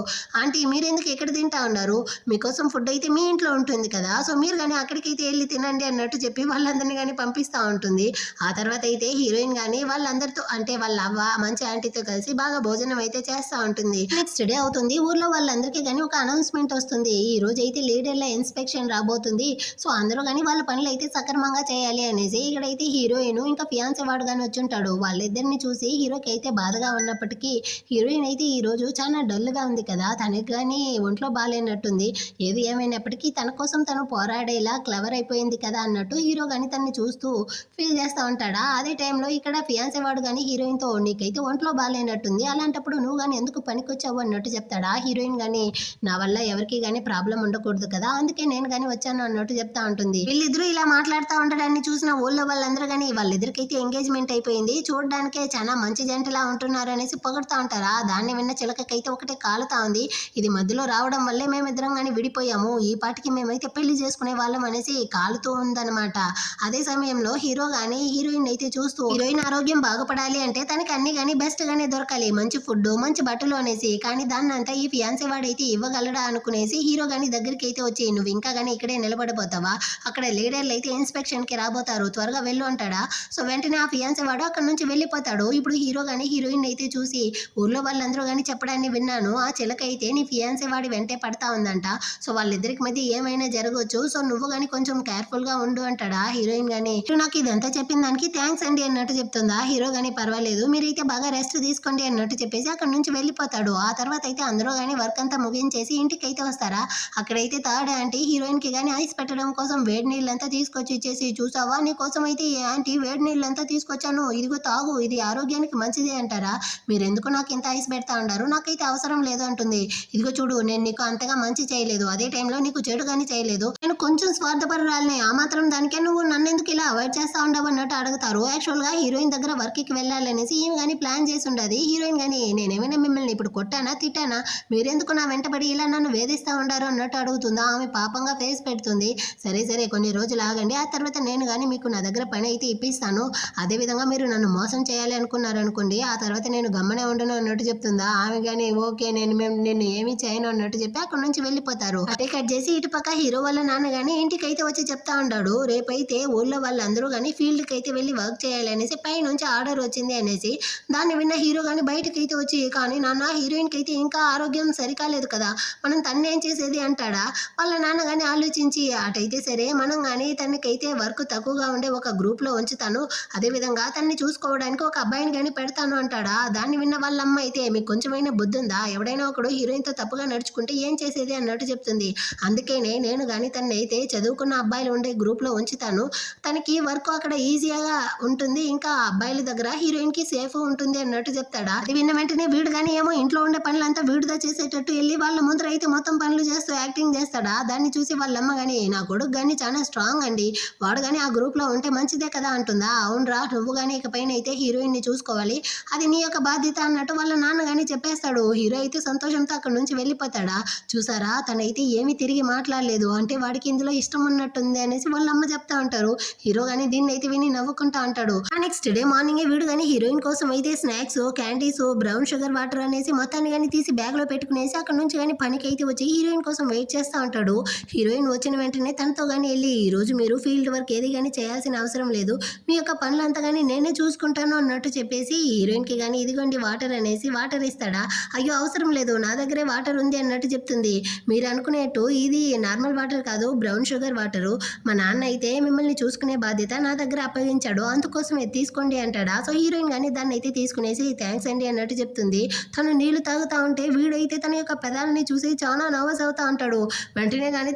ఆంటీ మీరెందుకు ఎక్కడ తింటా ఉన్నారు, మీకోసం ఫుడ్ అయితే మీ ఇంట్లో ఉంటుంది కదా, సో మీరు కానీ అక్కడికైతే వెళ్ళి తినండి అన్నట్టు చెప్పి వాళ్ళందరినీ కానీ పంపిస్తూ ఉంటుంది. ఆ తర్వాత అయితే హీరోయిన్ కానీ వాళ్ళందరితో అంటే వాళ్ళ అవ్వ మంచి ఆంటీతో కలిసి బాగా భోజనం అయితే చేస్తూ ఉంటుంది. నెక్స్ట్ డే అవుతుంది, ఊర్లో వాళ్ళందరికీ కానీ ఒక అనౌన్స్మెంట్ వస్తుంది, ఈ రోజు అయితే లీడర్ల ఇన్స్పెక్షన్ రాబోతుంది, సో అందరూ కానీ వాళ్ళ పనులు అయితే సక్రమంగా చేయాలి అనేసి. ఇక్కడైతే హీరోయిన్ ఇంకా ఫియాన్సీ వాడు కానీ వచ్చి ఉంటాడు. వాళ్ళిద్దరిని చూసి హీరోకి అయితే బాధగా ఉన్నప్పటికీ హీరోయిన్ అయితే ఈ రోజు చాలా డల్ గా ఉంది కదా, తనకి కానీ ఒంట్లో బాగాలేనట్టుంది, ఏది ఏమైనప్పటికీ తన కోసం తను పోరాడేలా క్లవర్ అయిపోయింది కదా అన్నట్టు హీరో కానీ తన్ని చూస్తూ ఫీల్ చేస్తూ ఉంటాడా. అదే టైంలో ఇక్కడ ఫియాన్సీ వాడు కానీ హీరోయిన్తో నీకైతే ఒంట్లో బాగాలేనట్టుంది, అలాంటప్పుడు నువ్వు కానీ ఎందుకు పనికొచ్చావు అన్నట్టు చెప్తాడా. హీరోయిన్ కానీ నా వల్ల ఎవరికి కానీ ప్రాబ్లం ఉండకూడదు కదా, అందుకే నేను కానీ వచ్చాను అన్నట్టు చెప్తా ఉంటుంది. వీళ్ళిద్దరూ ఇలా మాట్లాడుతూ ఉండడాన్ని చూసిన ఊళ్ళో వాళ్ళందరూ కానీ వాళ్ళిద్దరికైతే ఎంగేజ్మెంట్ అయిపోయింది, చూడడానికే చాలా మంచి జంటలా ఉంటున్నారు అనేసి పొగడుతూ ఉంటారా. దాన్ని విన్న చిలకకైతే ఒకటే కాలుతా ఉంది. ఇది మధ్యలో రావడం వల్లే మేమిద్దరం కానీ విడిపోయాము, ఈ పాటికి మేమైతే పెళ్లి చేసుకునే వాళ్ళం అనేసి కాలుతూ ఉందన్నమాట. అదే సమయంలో హీరో కానీ హీరోయిన్ అయితే చూస్తూ హీరోయిన్ ఆరోగ్యం బాగుపడాలి అంటే తనకి అన్ని కానీ బెస్ట్ గానే దొరకాలి, మంచి ఫుడ్ మంచి బట్టలు అనేసి. కానీ దాన్ని అంతా ఈ ఫియాన్సీ వాడైతే ఇవ్వగలడా అనుకునేసి హీరో కానీ దగ్గరికి అయితే వచ్చి నువ్వు ఇంకా కానీ ఇక్కడే నిలబడిపోతావా, అక్కడ లీడర్లు అయితే ఇన్స్పెక్షన్ కి రాబోతారు, త్వరగా వెళ్ళు అంటాడా. సో వెంటనే ఆ ఫియాన్సీ వాడు అక్కడ నుంచి వెళ్ళిపోతాడు. ఇప్పుడు హీరో కానీ హీరోయిన్ అయితే చూసి ఊర్లో వాళ్ళందరూ కానీ చెప్పడాన్ని విన్నాను, ఆ చిలక అయితే నీ ఫియాన్సీ వాడి వెంటే పడతా ఉందంట, సో వాళ్ళిద్దరికి మధ్య ఏమైనా జరగవచ్చు, సో నువ్వు కానీ కొంచెం కేర్ఫుల్ గా ఉండు అంటాడా. హీరోయిన్ గానీ నాకు ఇదంతా చెప్పిన దానికి థ్యాంక్స్ అండి అన్నట్టు చెప్తుందా. హీరో గానీ పర్వాలేదు మీరైతే బాగా రెస్ట్ తీసుకోండి అన్నట్టు చెప్పేసి అక్కడ నుంచి వెళ్ళిపోతాడు. ఆ తర్వాత అయితే అందరూ కానీ వర్క్ అంతా ముగించేసి ఇంటికి అయితే వస్తారా. అక్కడైతే థర్డ్ ఆంటీ హీరోయిన్ కి కానీ ఐస్ పెట్టడం కోసం వేడి నీళ్ళంతా తీసుకొచ్చి ఇచ్చేసి చూసావా నీ కోసం అయితే ఈ ఆంటీ వేడి నీళ్ళంతా తీసుకొచ్చాను, ఇదిగో తాగు, ఇది ఆరోగ్యానికి మంచిది అంటారా. మీరెందుకు నాకు ఇంత ఐస్ పెడతా ఉన్నారు, నాకైతే అవసరం లేదు అంటుంది. ఇదిగో చూడు నేను నీకు అంతగా మంచి చేయలేదు, అదే టైంలో నీకు చెడు కానీ చేయలేదు, నేను కొంచెం స్వార్థపరురాలని, ఆ మాత్రం దానికే నువ్వు నన్ను ఎందుకు ఇలా అవాయిడ్ చేస్తా ఉండవు అన్నట్టు అడుగుతారు. యాక్చువల్ గా హీరోయిన్ దగ్గర వర్క్ కి వెళ్ళాలనేసి ఈమె కానీ ప్లాన్ చేసి ఉండదు. హీరోయిన్ కానీ నేనేమైనా మిమ్మల్ని ఇప్పుడు కొట్టానా తిట్టానా, మీరెందుకు నా వెంటబడి ఇలా నన్ను వేధిస్తా ఉండారు అన్నట్టు అడుగుతుందా. ఆమె పాపంగా ఫేస్ పెడుతుంది. సరే సరే కొన్ని రోజులు ఆగండి, ఆ తర్వాత నేను కానీ మీకు నా దగ్గర పని అయితే ఇప్పిస్తాను, అదే విధంగా మీరు నన్ను మోసం చేయాలి అనుకున్నారు అనుకోండి, ఆ తర్వాత నేను గమ్మనే ఉండను అన్నట్టు చెప్తుందా. ఆమె కానీ ఓకే నేను ఏమీ చేయను అన్నట్టు చెప్పి అక్కడ నుంచి వెళ్ళిపోతారు. అటే కట్ చేసి ఇటు పక్క హీరో వాళ్ళ నాన్న గానీ ఇంటికైతే వచ్చి చెప్తా ఉంటాడు, రేపైతే ఊళ్ళో వాళ్ళందరూ కానీ ఫీల్డ్ కి అయితే వెళ్ళి వర్క్ చేయాలి అనేసి పై నుంచి ఆర్డర్ వచ్చింది అనేసి. దాన్ని విన్న హీరో కానీ బయటకి అయితే వచ్చి కానీ నాన్న హీరోయిన్ కి అయితే ఇంకా ఆరోగ్యం సరికాలేదు కదా, మనం తన్నేం చేసేది అంటాడా. వాళ్ళ నాన్న కానీ ఆలోచించి అటైతే సరే మనం కానీ తనకైతే వర్క్ తక్కువగా ఉండే ఒక గ్రూప్ లో ఉంచుతాను, అదే విధంగా తన్ని చూసుకోవడానికి ఒక అబ్బాయిని కానీ పెడతాను అంటాడా. దాన్ని విన్న వాళ్ళ అమ్మ అయితే మీకు కొంచెమైనా బుద్ధి ఉందా, ఎవడైనా ఒకడు హీరోయిన్ తో తప్పుగా నడుచుకుంటే ఏం చేసేది అన్నట్టు చెప్తుంది. అందుకేనే నేను కానీ తనని అయితే చదువుకున్న అబ్బాయిలు ఉండే గ్రూప్ లో ఉంచుతాను, తనకి వర్క్ అక్కడ ఈజీగా ఉంటుంది, ఇంకా అబ్బాయిల దగ్గర హీరోయిన్ కి సేఫ్ ఉంటుంది అన్నట్టు చెప్తాడా. అది విన్న వెంటనే వీడు కానీ ఏమో ఇంట్లో ఉండే పనులంతా వీడితో చేసేటట్టు వెళ్ళి వాళ్ళ ముందర అయితే మొత్తం పనులు చేస్తూ యాక్టింగ్ చేస్తాడా. దాన్ని చూసి వాళ్ళమ్మ కానీ నా కొడుకు కానీ చాలా స్ట్రాంగ్ అండి, వాడు కానీ ఆ గ్రూప్ లో ఉంటే మంచిదే కదా అంటుందా. అవునరా నువ్వు కానీ ఇకపైన అయితే హీరోయిన్ ని చూసుకోవాలి, అది నీ యొక్క బాధ్యత అన్నట్టు వాళ్ళ నాన్న కానీ చెప్పేస్తాడు. హీరో అయితే సంతోషంతో అక్కడ నుంచి వెళ్ళిపోతాడా. చూసారా తనైతే ఏమీ తిరిగి మాట్లాడలేదు, అంటే వాడికి ఇందులో ఇష్టం ఉన్నట్టుంది అనేసి వాళ్ళ అమ్మ చెప్తా ఉంటారు. హీరో కానీ దీన్ని అయితే విని నవ్వుకుంటా అంటాడు. ఆ నెక్స్ట్ డే మార్నింగ్ వీడు కానీ హీరోయిన్ కోసం అయితే snacks candies brown sugar water అనేసి మొత్తాన్ని కానీ తీసి బ్యాగ్ లో పెట్టుకునేసి అక్కడ నుంచి కానీ పనికి అయితే వచ్చి హీరోయిన్ కోసం వెయిట్ చేస్తా ఉంటాడు. హీరోయిన్ వచ్చిన వెంటనే తనతో కానీ వెళ్ళి ఈ రోజు మీరు ఫీల్డ్ వర్క్ ఏది కానీ చేయాల్సిన అవసరం లేదు, మీ యొక్క పనులంతా కానీ నేనే చూసుకుంటాను అన్నట్టు చెప్పేసి హీరోయిన్ కి కానీ ఇదిగోండి వాటర్ అనేసి వాటర్ ఇస్తాడా. అయ్యో అవసరం లేదు నా దగ్గరే వాటర్ ఉంది అన్నట్టు చెప్తుంది. మీరు అనుకునేట్టు ఇది నార్మల్ వాటర్ కాదు, బ్రౌన్ షుగర్ వాటరు, మా నాన్న అయితే మిమ్మల్ని చూసుకునే బాధ్యత నా దగ్గర అప్పగించాడు, అందుకోసమే తీసుకోండి అంటాడా. సో హీరోయిన్ కానీ దాన్ని అయితే తీసుకునేసి థ్యాంక్స్ అండి అన్నట్టు చెప్తుంది. తను నీళ్లు తాగుతా ఉంటే వీడైతే తన యొక్క పెదాలని చూసి చాలా నర్వస్ అవుతా ఉంటాడు. వెంటనే కానీ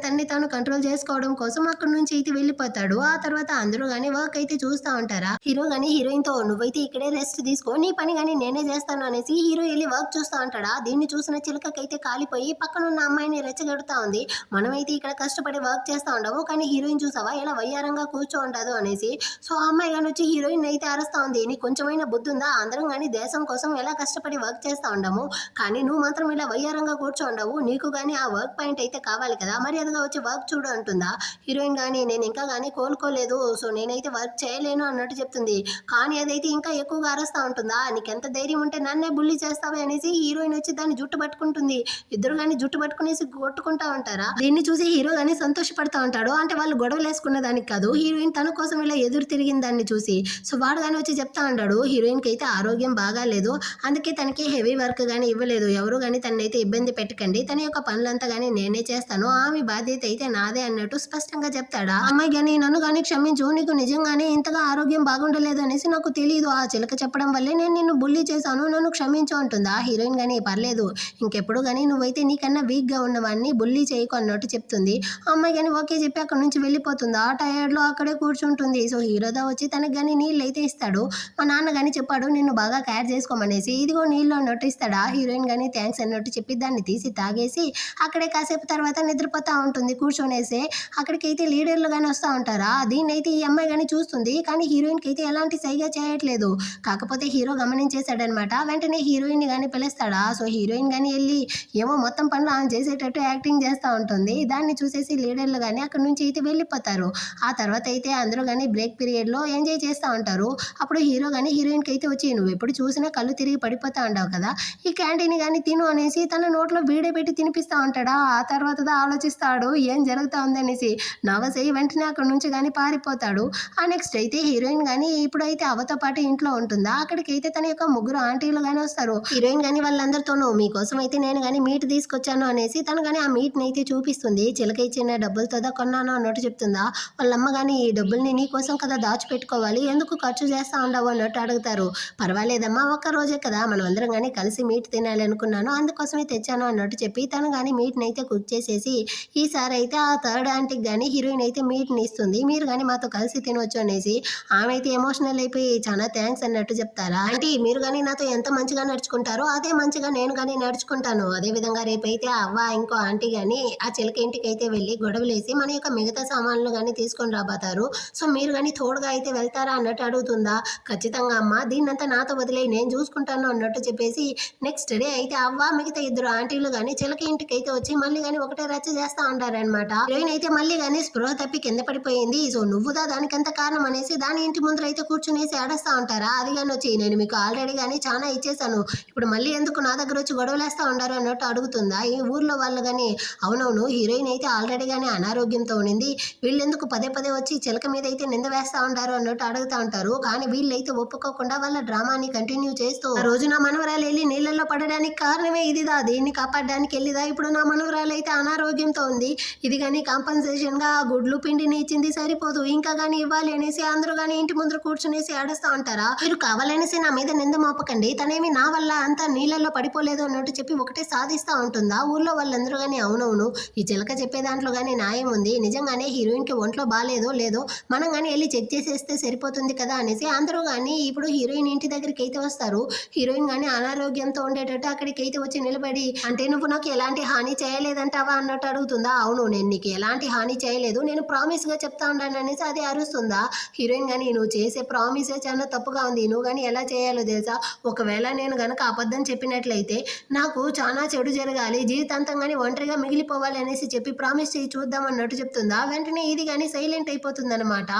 తన్ని తాను కంట్రోల్ చేసుకోవడం కోసం అక్కడ నుంచి అయితే వెళ్ళిపోతాడు. ఆ తర్వాత అందరూ కానీ వర్క్ అయితే చూస్తూ ఉంటారా. హీరో కానీ హీరోయిన్ తో నువ్వైతే ఇక్కడే రెస్ట్ తీసుకో, నీ పని కానీ నేనే చేస్తాను అనేసి హీరో వెళ్ళి వర్క్ చూస్తూ ఉంటాడా. దీన్ని చూసిన చిలకకైతే కాలిపోయి పక్కన ఉన్న అమ్మాయిని రెచ్చగొడుతా ఉంది. మనమైతే ఇక్కడ కష్టపడి వర్క్ చేస్తూ ఉండవు, కానీ హీరోయిన్ చూసావా ఎలా వయ్యారంగా కూర్చో ఉండదు అనేసి. సో ఆ అమ్మాయి కానీ వచ్చి హీరోయిన్ అయితే అరుస్తా ఉంది, నీకు కొంచెమైనా బుద్ధి ఉందా, అందరం కానీ దేశం కోసం ఎలా కష్టపడి వర్క్ చేస్తూ ఉండము, కానీ నువ్వు మాత్రం ఇలా వయ్యారంగా కూర్చో ఉండవు, నీకు కానీ ఆ వర్క్ పాయింట్ అయితే కావాలి కదా, మరి అదిగా వచ్చి వర్క్ చూడు అంటుందా. హీరోయిన్ కానీ నేను ఇంకా కానీ కోలుకోలేదు, సో నేనైతే వర్క్ చేయలేను అన్నట్టు చెప్తుంది. కానీ అదైతే ఇంకా ఎక్కువగా అరుస్తా ఉంటుందా, నీకెంత ధైర్యం ఉంటే నన్నే బుల్లి చేస్తావే అనేసి హీరోయిన్ వచ్చి దాన్ని జుట్టు పట్టుకుంటుంది. ఇద్దరు కానీ జుట్టు పట్టుకునేసి కొట్టుకుంటా ఉంటారా. దీన్ని చూసి హీరో కానీ సంతోషపడతా ఉంటాడు, అంటే వాళ్ళు గొడవలు వేసుకున్న దానికి కాదు, హీరోయిన్ తన కోసం ఇలా ఎదురు తిరిగిన దాన్ని చూసి. సో వాడు కానీ వచ్చి చెప్తా ఉంటాడు హీరోయిన్ కి అయితే ఆరోగ్యం బాగాలేదు, అందుకే తనకి హెవీ వర్క్ కానీ ఇవ్వలేదు, ఎవరు కానీ తనైతే ఇబ్బంది పెట్టకండి, తన యొక్క పనులంతా కానీ నేనే చేస్తాను, ఆమె బాధ్యత అయితే నాదే అన్నట్టు స్పష్టంగా చెప్తాడా. అమ్మాయి కానీ నన్ను కానీ క్షమించు, నీకు నిజంగానే ఇంతగా ఆరోగ్యం బాగుండలేదు అనేసి నాకు తెలియదు, ఆ చిలక చెప్పడం వల్లే నేను నిన్ను బుల్లి చేశాను, నన్ను క్షమించు అంటుందా. హీరోయిన్ కానీ పర్లేదు ఇంకెప్పుడు కానీ నువ్వైతే నీకన్నా వీక్ గా ఉన్నవాడిని బుల్లి చేయకు అన్నట్టు చెప్తుంది. అమ్మాయి అమ్మాయి కానీ ఓకే చెప్పి అక్కడ నుంచి వెళ్ళిపోతుంది. ఆ టైర్డ్లో అక్కడే కూర్చుంటుంది. సో హీరోదా వచ్చి తనకు కానీ నీళ్ళు అయితే ఇస్తాడు. మా నాన్న కానీ చెప్పాడు నిన్ను బాగా కేర్ చేసుకోమనేసి. ఇదిగో నీళ్ళు అన్నట్టు ఇస్తాడు. ఆ హీరోయిన్ కానీ థ్యాంక్స్ అన్నట్టు చెప్పి దాన్ని తీసి తాగేసి అక్కడే కాసేపు తర్వాత నిద్రపోతా ఉంటుంది కూర్చొనేసి. అక్కడికైతే లీడర్లు కానీ వస్తూ ఉంటారా. దీన్నైతే ఈ అమ్మాయి కానీ చూస్తుంది. కానీ హీరోయిన్కి అయితే ఎలాంటి సైగా చేయట్లేదు. కాకపోతే హీరో గమనించేశాడనమాట. వెంటనే హీరోయిన్ కానీ పిలుస్తాడా. సో హీరోయిన్ కానీ వెళ్ళి ఏమో మొత్తం పనులు ఆన్ చేసేటట్టు యాక్టింగ్ చేస్తూ ఉంటుంది. దాన్ని చూసేసి లీడర్లు కానీ అక్కడ నుంచి అయితే వెళ్ళిపోతారు. ఆ తర్వాత అయితే అందరూ కానీ బ్రేక్ పీరియడ్లో ఎంజాయ్ చేస్తూ ఉంటారు. అప్పుడు హీరో కానీ హీరోయిన్కి అయితే వచ్చి నువ్వు ఎప్పుడు చూసినా కళ్ళు తిరిగి పడిపోతా ఉంటావు కదా, ఈ క్యాంటీన్ కానీ తిను అనేసి తన నోట్లో వీడే పెట్టి తినిపిస్తూ ఉంటాడా. ఆ తర్వాత ఆలోచిస్తాడు ఏం జరుగుతా ఉందనేసి. నర్వస్ అయ్యి వెంటనే అక్కడ నుంచి కానీ పారిపోతాడు. ఆ నెక్స్ట్ అయితే హీరోయిన్ కానీ ఇప్పుడైతే అవతో పాటు ఇంట్లో ఉంటుందా. అక్కడికైతే తన యొక్క ముగ్గురు ఆంటీలు కానీ వస్తారు. హీరోయిన్ కానీ వాళ్ళందరితోనూ మీకోసం అయితే నేను కానీ మీట్ తీసుకొచ్చాను అనేసి తను కానీ ఆ మీట్ని అయితే చూపిస్తుంది. చిలక ఇచ్చిన డబ్బులతో కొన్నాను అన్నట్టు చెప్తుందా. వాళ్ళమ్మ కానీ ఈ డబ్బుల్ని నీ కోసం కదా దాచిపెట్టుకోవాలి, ఎందుకు ఖర్చు చేస్తా ఉండవు అన్నట్టు అడుగుతారు. పర్వాలేదమ్మా ఒక్క రోజే కదా మనం అందరం కానీ కలిసి మీట్ తినాలి అనుకున్నాను, అందుకోసమే తెచ్చాను అన్నట్టు చెప్పి తను కానీ మీట్ని అయితే కుక్ చేసేసి ఈసారి అయితే ఆ థర్డ్ ఆంటీకి కానీ హీరోయిన్ అయితే మీట్ని ఇస్తుంది. మీరు కానీ మాతో కలిసి తినవచ్చు అనేసి. ఆమె అయితే ఎమోషనల్ అయిపోయి చాలా థ్యాంక్స్ అన్నట్టు చెప్తారా. ఆంటీ మీరు కానీ నాతో ఎంత మంచిగా నడుచుకుంటారో అదే మంచిగా నేను కానీ నడుచుకుంటాను. అదేవిధంగా రేపైతే అవ్వ ఇంకో ఆంటీ కానీ ఆ చిలక ఇంటికి అయితే వెళ్ళి గొడవలేసి మన యొక్క మిగతా సామాన్లు కానీ తీసుకొని రాబోతారు. సో మీరు కానీ తోడుగా అయితే వెళ్తారా అన్నట్టు అడుగుతుందా. ఖచ్చితంగా అమ్మ దీన్నంతా నాతో వదిలేయి నేను చూసుకుంటాను అన్నట్టు చెప్పేసి నెక్స్ట్ డే అయితే అవ్వ మిగతా ఇద్దరు ఆంటీలు కానీ చిలక ఇంటికి అయితే వచ్చి మళ్ళీ కానీ ఒకటే రచ్చ చేస్తా ఉంటారనమాట. హీరోయిన్ అయితే మళ్ళీ కానీ స్పృహ తప్పి కింద పడిపోయింది. సో నువ్వుదా దానికంత కారణం అనేసి దాని ఇంటి ముందర అయితే కూర్చునేసి ఆడేస్తా ఉంటారా. అది కానీ వచ్చి నేను మీకు ఆల్రెడీ కానీ చాలా ఇచ్చేసాను, ఇప్పుడు మళ్ళీ ఎందుకు నా దగ్గర వచ్చి గొడవలేస్తా ఉంటారు అన్నట్టు అడుగుతుందా. ఈ ఊర్లో వాళ్ళు కానీ అవునవును హీరోయిన్ అయితే ఆల్రెడీ కానీ అనారోగ్యంతో ఉండింది, వీళ్ళెందుకు పదే పదే వచ్చి చిలక మీద అయితే నింద వేస్తా ఉంటారు అన్నట్టు అడుగుతా ఉంటారు. కానీ వీళ్ళైతే ఒప్పుకోకుండా వాళ్ళ డ్రామాని కంటిన్యూ చేస్తూ ఆ రోజు నా మనవరాలు వెళ్ళి నీళ్ళల్లో పడడానికి కారణమే ఇదిదా, దీన్ని కాపాడడానికి వెళ్ళిదా, ఇప్పుడు నా మనవరాలు అయితే అనారోగ్యంతో ఉంది, ఇది కానీ కాంపన్సేషన్ గా గుడ్లు పిండిని ఇచ్చింది సరిపోదు ఇంకా కానీ ఇవ్వాలి అనేసి అందరూ కానీ ఇంటి ముందర కూర్చునేసి ఆడేస్తా ఉంటారా. మీరు కావాలనేసి నా మీద నింద మోపకండి, తనేమి నా వల్ల అంతా నీళ్ళల్లో పడిపోలేదు అన్నట్టు చెప్పి ఒకటే సాధిస్తా ఉంటుందా. ఊర్లో వాళ్ళందరూ కానీ అవునవును ఈ చిలక చెప్పే దాంట్లో కానీ న్యాయం ఉంది, నిజంగానే హీరోయిన్ కి ఒంట్లో బాగాలేదో లేదో మనం కానీ వెళ్ళి చెక్ చేసేస్తే సరిపోతుంది కదా అనేసి అందరూ కానీ ఇప్పుడు హీరోయిన్ ఇంటి దగ్గరికి అయితే వస్తారు. హీరోయిన్ కానీ అనారోగ్యంతో ఉండేటట్టు అక్కడికి అయితే వచ్చి నిలబడి అంటే నువ్వు నాకు ఎలాంటి హాని చేయలేదంటావా అన్నట్టు అడుగుతుందా. అవును నేను నీకు ఎలాంటి హాని చేయలేదు, నేను ప్రామిస్ గా చెప్తా ఉన్నాను అనేసి అది అరుస్తుందా. హీరోయిన్ కానీ నువ్వు చేసే ప్రామిసే చాలా తప్పుగా ఉంది, నువ్వు కానీ ఎలా చేయాలో తెలుసా, ఒకవేళ నేను గనక అబద్ధం చెప్పినట్లయితే నాకు చాలా చెడు జరగాలి, జీవితాంతం కానీ ఒంటరిగా మిగిలిపోవాలి అనేసి చెప్పి ప్రామిస్ చేయి చూద్దాం అన్నట్టు చెప్తుందా. వెంటనే ఇది కానీ సైలెంట్ అయిపోతుంది అనమాట.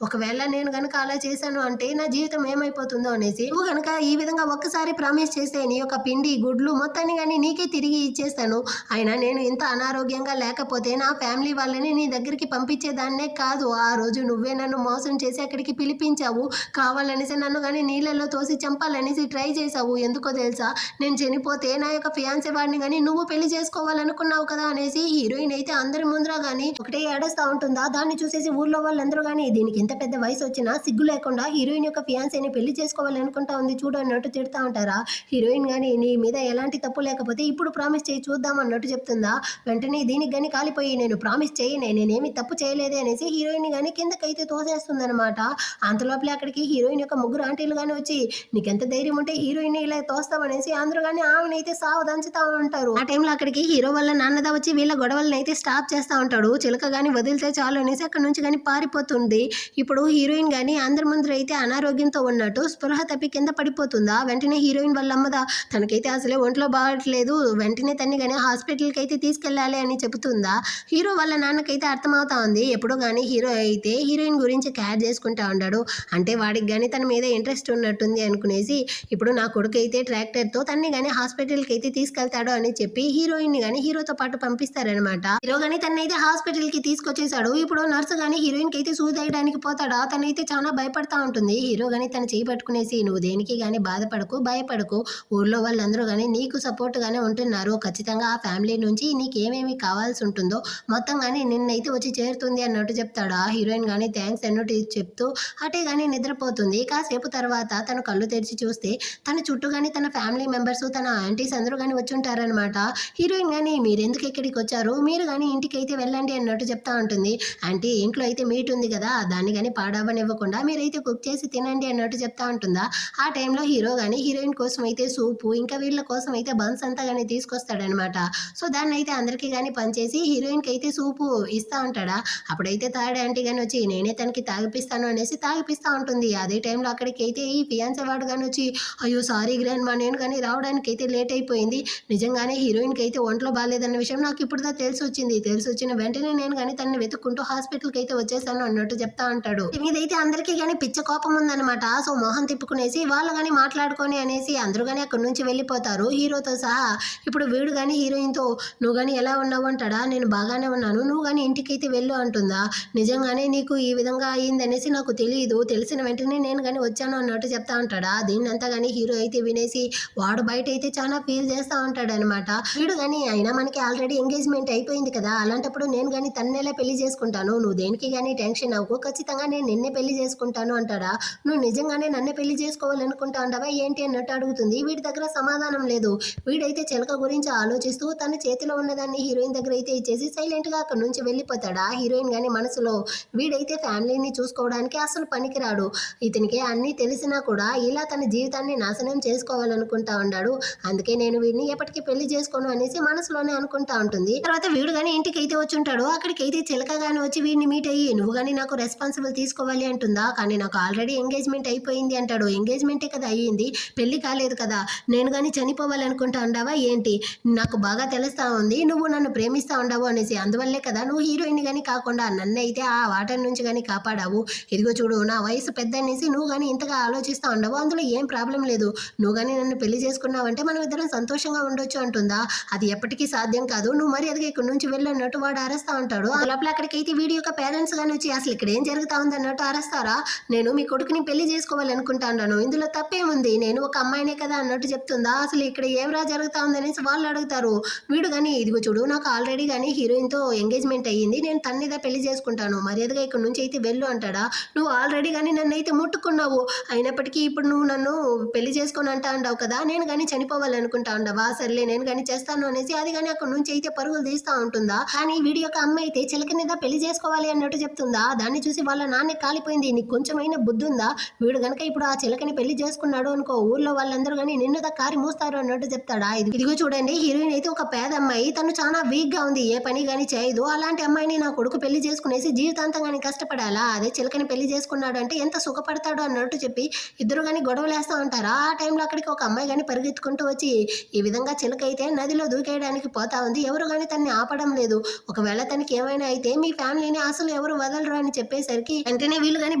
ఒకవేళ నేను గనక అలా చేశాను అంటే నా జీవితం ఏమైపోతుందో అనేసి. నువ్వు గనక ఈ విధంగా ఒక్కసారి ప్రామిస్ చేస్తే నీ యొక్క పిండి గుడ్లు మొత్తాన్ని కానీ నీకే తిరిగి ఇచ్చేస్తాను, అయినా నేను ఇంత అనారోగ్యంగా లేకపోతే నా ఫ్యామిలీ వాళ్ళని నీ దగ్గరికి పంపించేదాన్నే కాదు, ఆ రోజు నువ్వే నన్ను మోసం చేసి అక్కడికి పిలిపించావు, కావాలనేసి నన్ను కానీ నీళ్ళల్లో తోసి చంపాలనేసి ట్రై చేసావు, ఎందుకో తెలుసా నేను చనిపోతే నా యొక్క ఫియాన్సీ వాడిని కానీ నువ్వు పెళ్లి చేసుకోవాలనుకున్నావు కదా అనేసి హీరోయిన్ అయితే అందరి ముందర కానీ ఒకటే ఏడుస్తా ఉంటుందా. దాన్ని చూసేసి ఊర్లో వాళ్ళందరూ కానీ దీనికి ఇంత పెద్ద వయసు వచ్చినా సిగ్గు లేకుండా హీరోయిన్ యొక్క ఫియాన్సీని పెళ్లి చేసుకోవాలనుకుంటా ఉంది చూడు అన్నట్టు తిడతా ఉంటారా. హీరోయిన్ కానీ నీ మీద ఎలాంటి తప్పు లేకపోతే ఇప్పుడు ప్రామిస్ చేయి చూద్దాం అన్నట్టు చెప్తుందా. వెంటనే దీనికి కానీ కాలిపోయి నేను ప్రామిస్ చేయనే, నేనేమి తప్పు చేయలేదే అనేసి హీరోయిన్ కానీ కిందకైతే తోసేస్తుంది అనమాట. అంతలోపలే అక్కడికి హీరోయిన్ యొక్క ముగ్గురు ఆంటీలు కానీ వచ్చి నీకెంత ధైర్యం ఉంటే హీరోయిన్ ఇలా తోస్తామనేసి అందరూ కానీ ఆమెనైతే సావు దంచుతా ఉంటారు. ఆ టైంలో అక్కడికి హీరో వాళ్ళ నాన్నదా వచ్చి వీళ్ళ గొడవలను అయితే స్టాప్ చేస్తా ఉంటాడు. చిలక కానీ వదిలితే చాలు అనేసి అక్కడ నుంచి కానీ పారిపోతుంది. ఇప్పుడు హీరోయిన్ కానీ అందరి ముందర అయితే అనారోగ్యంతో ఉన్నట్టు స్పృహ తప్పి కింద పడిపోతుందా. వెంటనే హీరోయిన్ వాళ్ళ అమ్మదా తనకైతే అసలే ఒంట్లో బాగట్లేదు, వెంటనే తన్ని కానీ హాస్పిటల్కి అయితే తీసుకెళ్ళాలి అని చెబుతుందా. హీరో వాళ్ళ నాన్నకైతే అర్థమవుతా ఉంది ఎప్పుడో కానీ హీరో అయితే హీరోయిన్ గురించి కేర్ చేసుకుంటా ఉన్నాడు, అంటే వాడికి కానీ తన మీద ఇంట్రెస్ట్ ఉన్నట్టుంది అనుకునేసి ఇప్పుడు నా కొడుకు అయితే ట్రాక్టర్తో తన్ని కానీ హాస్పిటల్కి అయితే తీసుకెళ్తాడు అని చెప్పి హీరోయిన్ కానీ హీరోతో పాటు పంపిస్తారనమాట. హీరో కానీ తనైతే హాస్పిటల్కి తీసుకొచ్చేసాడు. ఇప్పుడు నర్సు కానీ హీరోయిన్కి అయితే సూదేయడానికి పోతాడా, తనైతే చాలా భయపడతా ఉంటుంది. హీరో కానీ తను చేయి పట్టుకునేసి నువ్వు దేనికి కానీ బాధపడకు భయపడకు, ఊర్లో వాళ్ళందరూ కానీ నీకు సపోర్ట్ గానే ఉంటున్నారు, ఖచ్చితంగా ఆ ఫ్యామిలీ నుంచి నీకు ఏమేమి కావాల్సి ఉంటుందో మొత్తం కానీ నిన్నైతే వచ్చి చేరుతుంది అన్నట్టు చెప్తాడా. హీరోయిన్ కానీ థ్యాంక్స్ అన్నట్టు చెప్తూ అటే కానీ నిద్రపోతుంది. కాసేపు తర్వాత తను కళ్ళు తెరిచి చూస్తే తన చుట్టూ కానీ తన ఫ్యామిలీ మెంబర్స్ తన ఆంటీస్ అందరూ కానీ వచ్చి ఉంటారనమాట. హీరోయిన్ కానీ మీరెందుకు ఇక్కడికి వచ్చారు, మీరు కానీ ఇంటికి అయితే అయితే వెళ్ళండి అన్నట్టు చెప్తా ఉంటుంది. ఆంటీ ఇంట్లో అయితే మీట్ ఉంది కదా, దాన్ని కానీ పాడవనివ్వకుండా మీరైతే కుక్ చేసి తినండి అన్నట్టు చెప్తా ఉంటుందా. ఆ టైంలో హీరో కానీ హీరోయిన్ కోసం అయితే సూపు ఇంకా వీళ్ళ కోసం అయితే బన్స్ అంతా కానీ తీసుకొస్తాడనమాట. సో దాన్ని అయితే అందరికీ కానీ పనిచేసి హీరోయిన్కి అయితే సూపు ఇస్తా ఉంటాడా. అప్పుడైతే థర్డ్ ఆంటీ గాని వచ్చి నేనే తనకి తాగిపిస్తాను అనేసి తాగిపిస్తా ఉంటుంది. అదే టైంలో అక్కడికి అయితే ఈ ఫియాన్సీ వాడు కానీ వచ్చి అయ్యో సారీ గ్రాండ్ మా, నేను కానీ రావడానికి అయితే లేట్ అయిపోయింది. నిజంగానే హీరోయిన్కి అయితే ఒంట్లో బాగాలేదన్న విషయం నాకు ఇప్పుడుదా తెలిసి వచ్చింది. తెలిసి వచ్చిన వెంటనే నేను కానీ తనని వెతుక్కుంటూ హాస్పిటల్కి అయితే వచ్చేసాను అన్నట్టు చెప్తా ఉంటాడు. ఇదైతే అందరికీ కానీ పిచ్చ కోపం ఉందన్నమాట. సో మొహం తిప్పుకునేసి వాళ్ళు కానీ మాట్లాడుకొని అనేసి అందరూ కానీ అక్కడి నుంచి వెళ్ళిపోతారు హీరోతో సహా. ఇప్పుడు వీడు కానీ హీరోయిన్తో నువ్వు కానీ ఎలా ఉన్నావు అంటాడా. నేను బాగానే ఉన్నాను, నువ్వు కానీ ఇంటికైతే వెళ్ళు అంటుందా. నిజంగానే నీకు ఈ విధంగా అయ్యిందనేసి నాకు తెలియదు, తెలిసిన వెంటనే నేను కానీ వచ్చాను అన్నట్టు చెప్తా ఉంటాడా. దీన్నంతా కానీ హీరో అయితే వినేసి వాడు బయట అయితే చాలా ఫీల్ చేస్తూ ఉంటాడు అనమాట. వీడు కానీ అయినా మనకి ఆల్రెడీ ఎంగేజ్మెంట్ అయిపోయింది కదా, అలాంటప్పుడు నేను కానీ తన్నేలా పెళ్లి చేసుకుంటాను, నువ్వు దేనికి కానీ టెన్షన్ అవ్వకు, ఖచ్చితంగా నేను నిన్నే పెళ్లి చేసుకుంటాను అంటాడా. నువ్వు నిజంగానే నన్నే పెళ్లి చేసుకోవాలనుకుంటా ఉంటావా ఏంటి అన్నట్టు అడుగుతుంది. వీడి దగ్గర సమాధానం లేదు. వీడైతే చిలక గురించి ఆలోచిస్తూ తన చేతిలో ఉన్నదాన్ని హీరోయిన్ దగ్గర అయితే ఇచ్చేసి సైలెంట్గా అక్కడి నుంచి వెళ్ళిపోతాడా. హీరోయిన్ కానీ మనసులో వీడైతే ఫ్యామిలీని చూసుకోవడానికి అసలు పనికిరాడు, ఇతనికి అన్నీ తెలిసినా కూడా ఇలా తన జీవితాన్ని నాశనం చేసుకోవాలనుకుంటా ఉన్నాడు, అందుకే నేను వీడిని ఎప్పటికీ పెళ్లి చేసుకోను అనేసి మనసులోనే అనుకుంటా ఉంటుంది. తర్వాత వీడు కానీ ఇంటికి అయితే వచ్చి ఉంటాడు. అక్కడికి అయితే చిలక కానీ వచ్చి వీడిని మీట్ అయ్యి నువ్వు కానీ నాకు రెస్పాన్సిబుల్ తీసుకోవాలి అంటుందా. కానీ నాకు ఆల్రెడీ ఎంగేజ్మెంట్ అయిపోయింది అంటాడు. ఎంగేజ్మెంటే కదా అయ్యింది, పెళ్లి కాలేదు కదా, నేను కానీ చనిపోవాలనుకుంటా ఉండావా ఏంటి, నాకు బాగా తెలుస్తా ఉంది నువ్వు నన్ను ప్రేమిస్తా ఉండవు అనేసి, అందువల్లే కదా నువ్వు హీరోయిన్ కానీ కాకుండా నన్ను అయితే ఆ వాటర్ నుంచి కానీ కాపాడావు. ఇదిగో చూడు నా వయసు పెద్ద అనేసి నువ్వు కానీ ఇంతగా ఆలోచిస్తూ ఉండవు, అందులో ఏం ప్రాబ్లం లేదు, నువ్వు కానీ నన్ను పెళ్లి చేసుకున్నావంటే మనం ఇద్దరం సంతోషంగా ఉండొచ్చు అంటుందా. అది ఎప్పటికీ సాధ్యం కాదు, నువ్వు మరి అదిగా ఇక్కడ నుంచి వెళ్ళన్నట్టు వాడు అరుస్తా ఉంటాడు. లోపల అక్కడికైతే వీడి యొక్క పేరెంట్స్ కానీ వచ్చి అసలు ఇక్కడ ఏం జరుగుతా ఉంది అన్నట్టు అరుస్తారా. నేను మీ కొడుకుని పెళ్లి చేసుకోవాలనుకుంటాను, ఇందులో తప్పేముంది, నేను ఒక అమ్మాయినే కదా అన్నట్టు చెప్తుందా. అసలు ఇక్కడ ఏమరా జరుగుతా ఉందనేసి వాళ్ళు అడుగుతారు. వీడు కానీ ఇదిగో చూడు నాకు ఆల్రెడీ కానీ హీరోయిన్తో ఎంగేజ్మెంట్ అయ్యింది, నేను తన్నిదా పెళ్లి చేసుకుంటాను, మర్యాదగా ఇక్కడ నుంచి అయితే వెళ్ళు అంటాడా. నువ్వు ఆల్రెడీ కానీ నన్ను అయితే ముట్టుకున్నావు, అయినప్పటికీ ఇప్పుడు నువ్వు నన్ను పెళ్లి చేసుకొని అంటా అంటావు కదా, నేను కానీ చనిపోవాలనుకుంటా ఉండవా, సర్లే నేను కానీ చేస్తాను అనేసి అది కానీ అక్కడ నుంచి అయితే పరుగులు తీస్తూ ఉంటుందా. కానీ వీడి యొక్క అమ్మ అయితే చిలకనిదా పెళ్లి చేసుకోవాలి అన్నట్టు చెప్తుందా. దాన్ని చూసి వాళ్ళ నాన్న కాలిపోయింది, నీకు కొంచెమైనా బుద్ధి ఉందా, వీడు గనక ఇప్పుడు ఆ చిలకని పెళ్లి చేసుకున్నాడు అనుకో ఊళ్ళో వాళ్ళందరూ కానీ నిన్నుదా కారి మూస్తారు అన్నట్టు చెప్తాడా. ఇదిగో చూడండి హీరోయిన్ అయితే ఒక పేద అమ్మాయి, తను చాలా వీక్ గా ఉంది, ఏ పని కానీ చేయదు, అలాంటి అమ్మాయిని నా కొడుకు పెళ్లి చేసుకునేసి జీవితాంతం కానీ కష్టపడాలా, అదే చిలకని పెళ్లి చేసుకున్నాడు అంటే ఎంత సుఖపడతాడు అన్నట్టు చెప్పి ఇద్దరు కానీ గొడవలేస్తా ఉంటారా. ఆ టైంలో అక్కడికి ఒక అమ్మాయి కానీ పరిగెత్తుకుంటూ వచ్చి ఈ విధంగా చిలక అయితే నదిలో దూకేయడానికి పోతా ఉంది, ఎవరు కానీ తన్ని ఆపడం లేదు, ఒకవేళ తనకి ఏమైనా అయితే మీ ఫ్యామిలీని అసలు ఎవరు వదలరు అని చెప్పేసరికి వెంటనే వీళ్ళు కానీ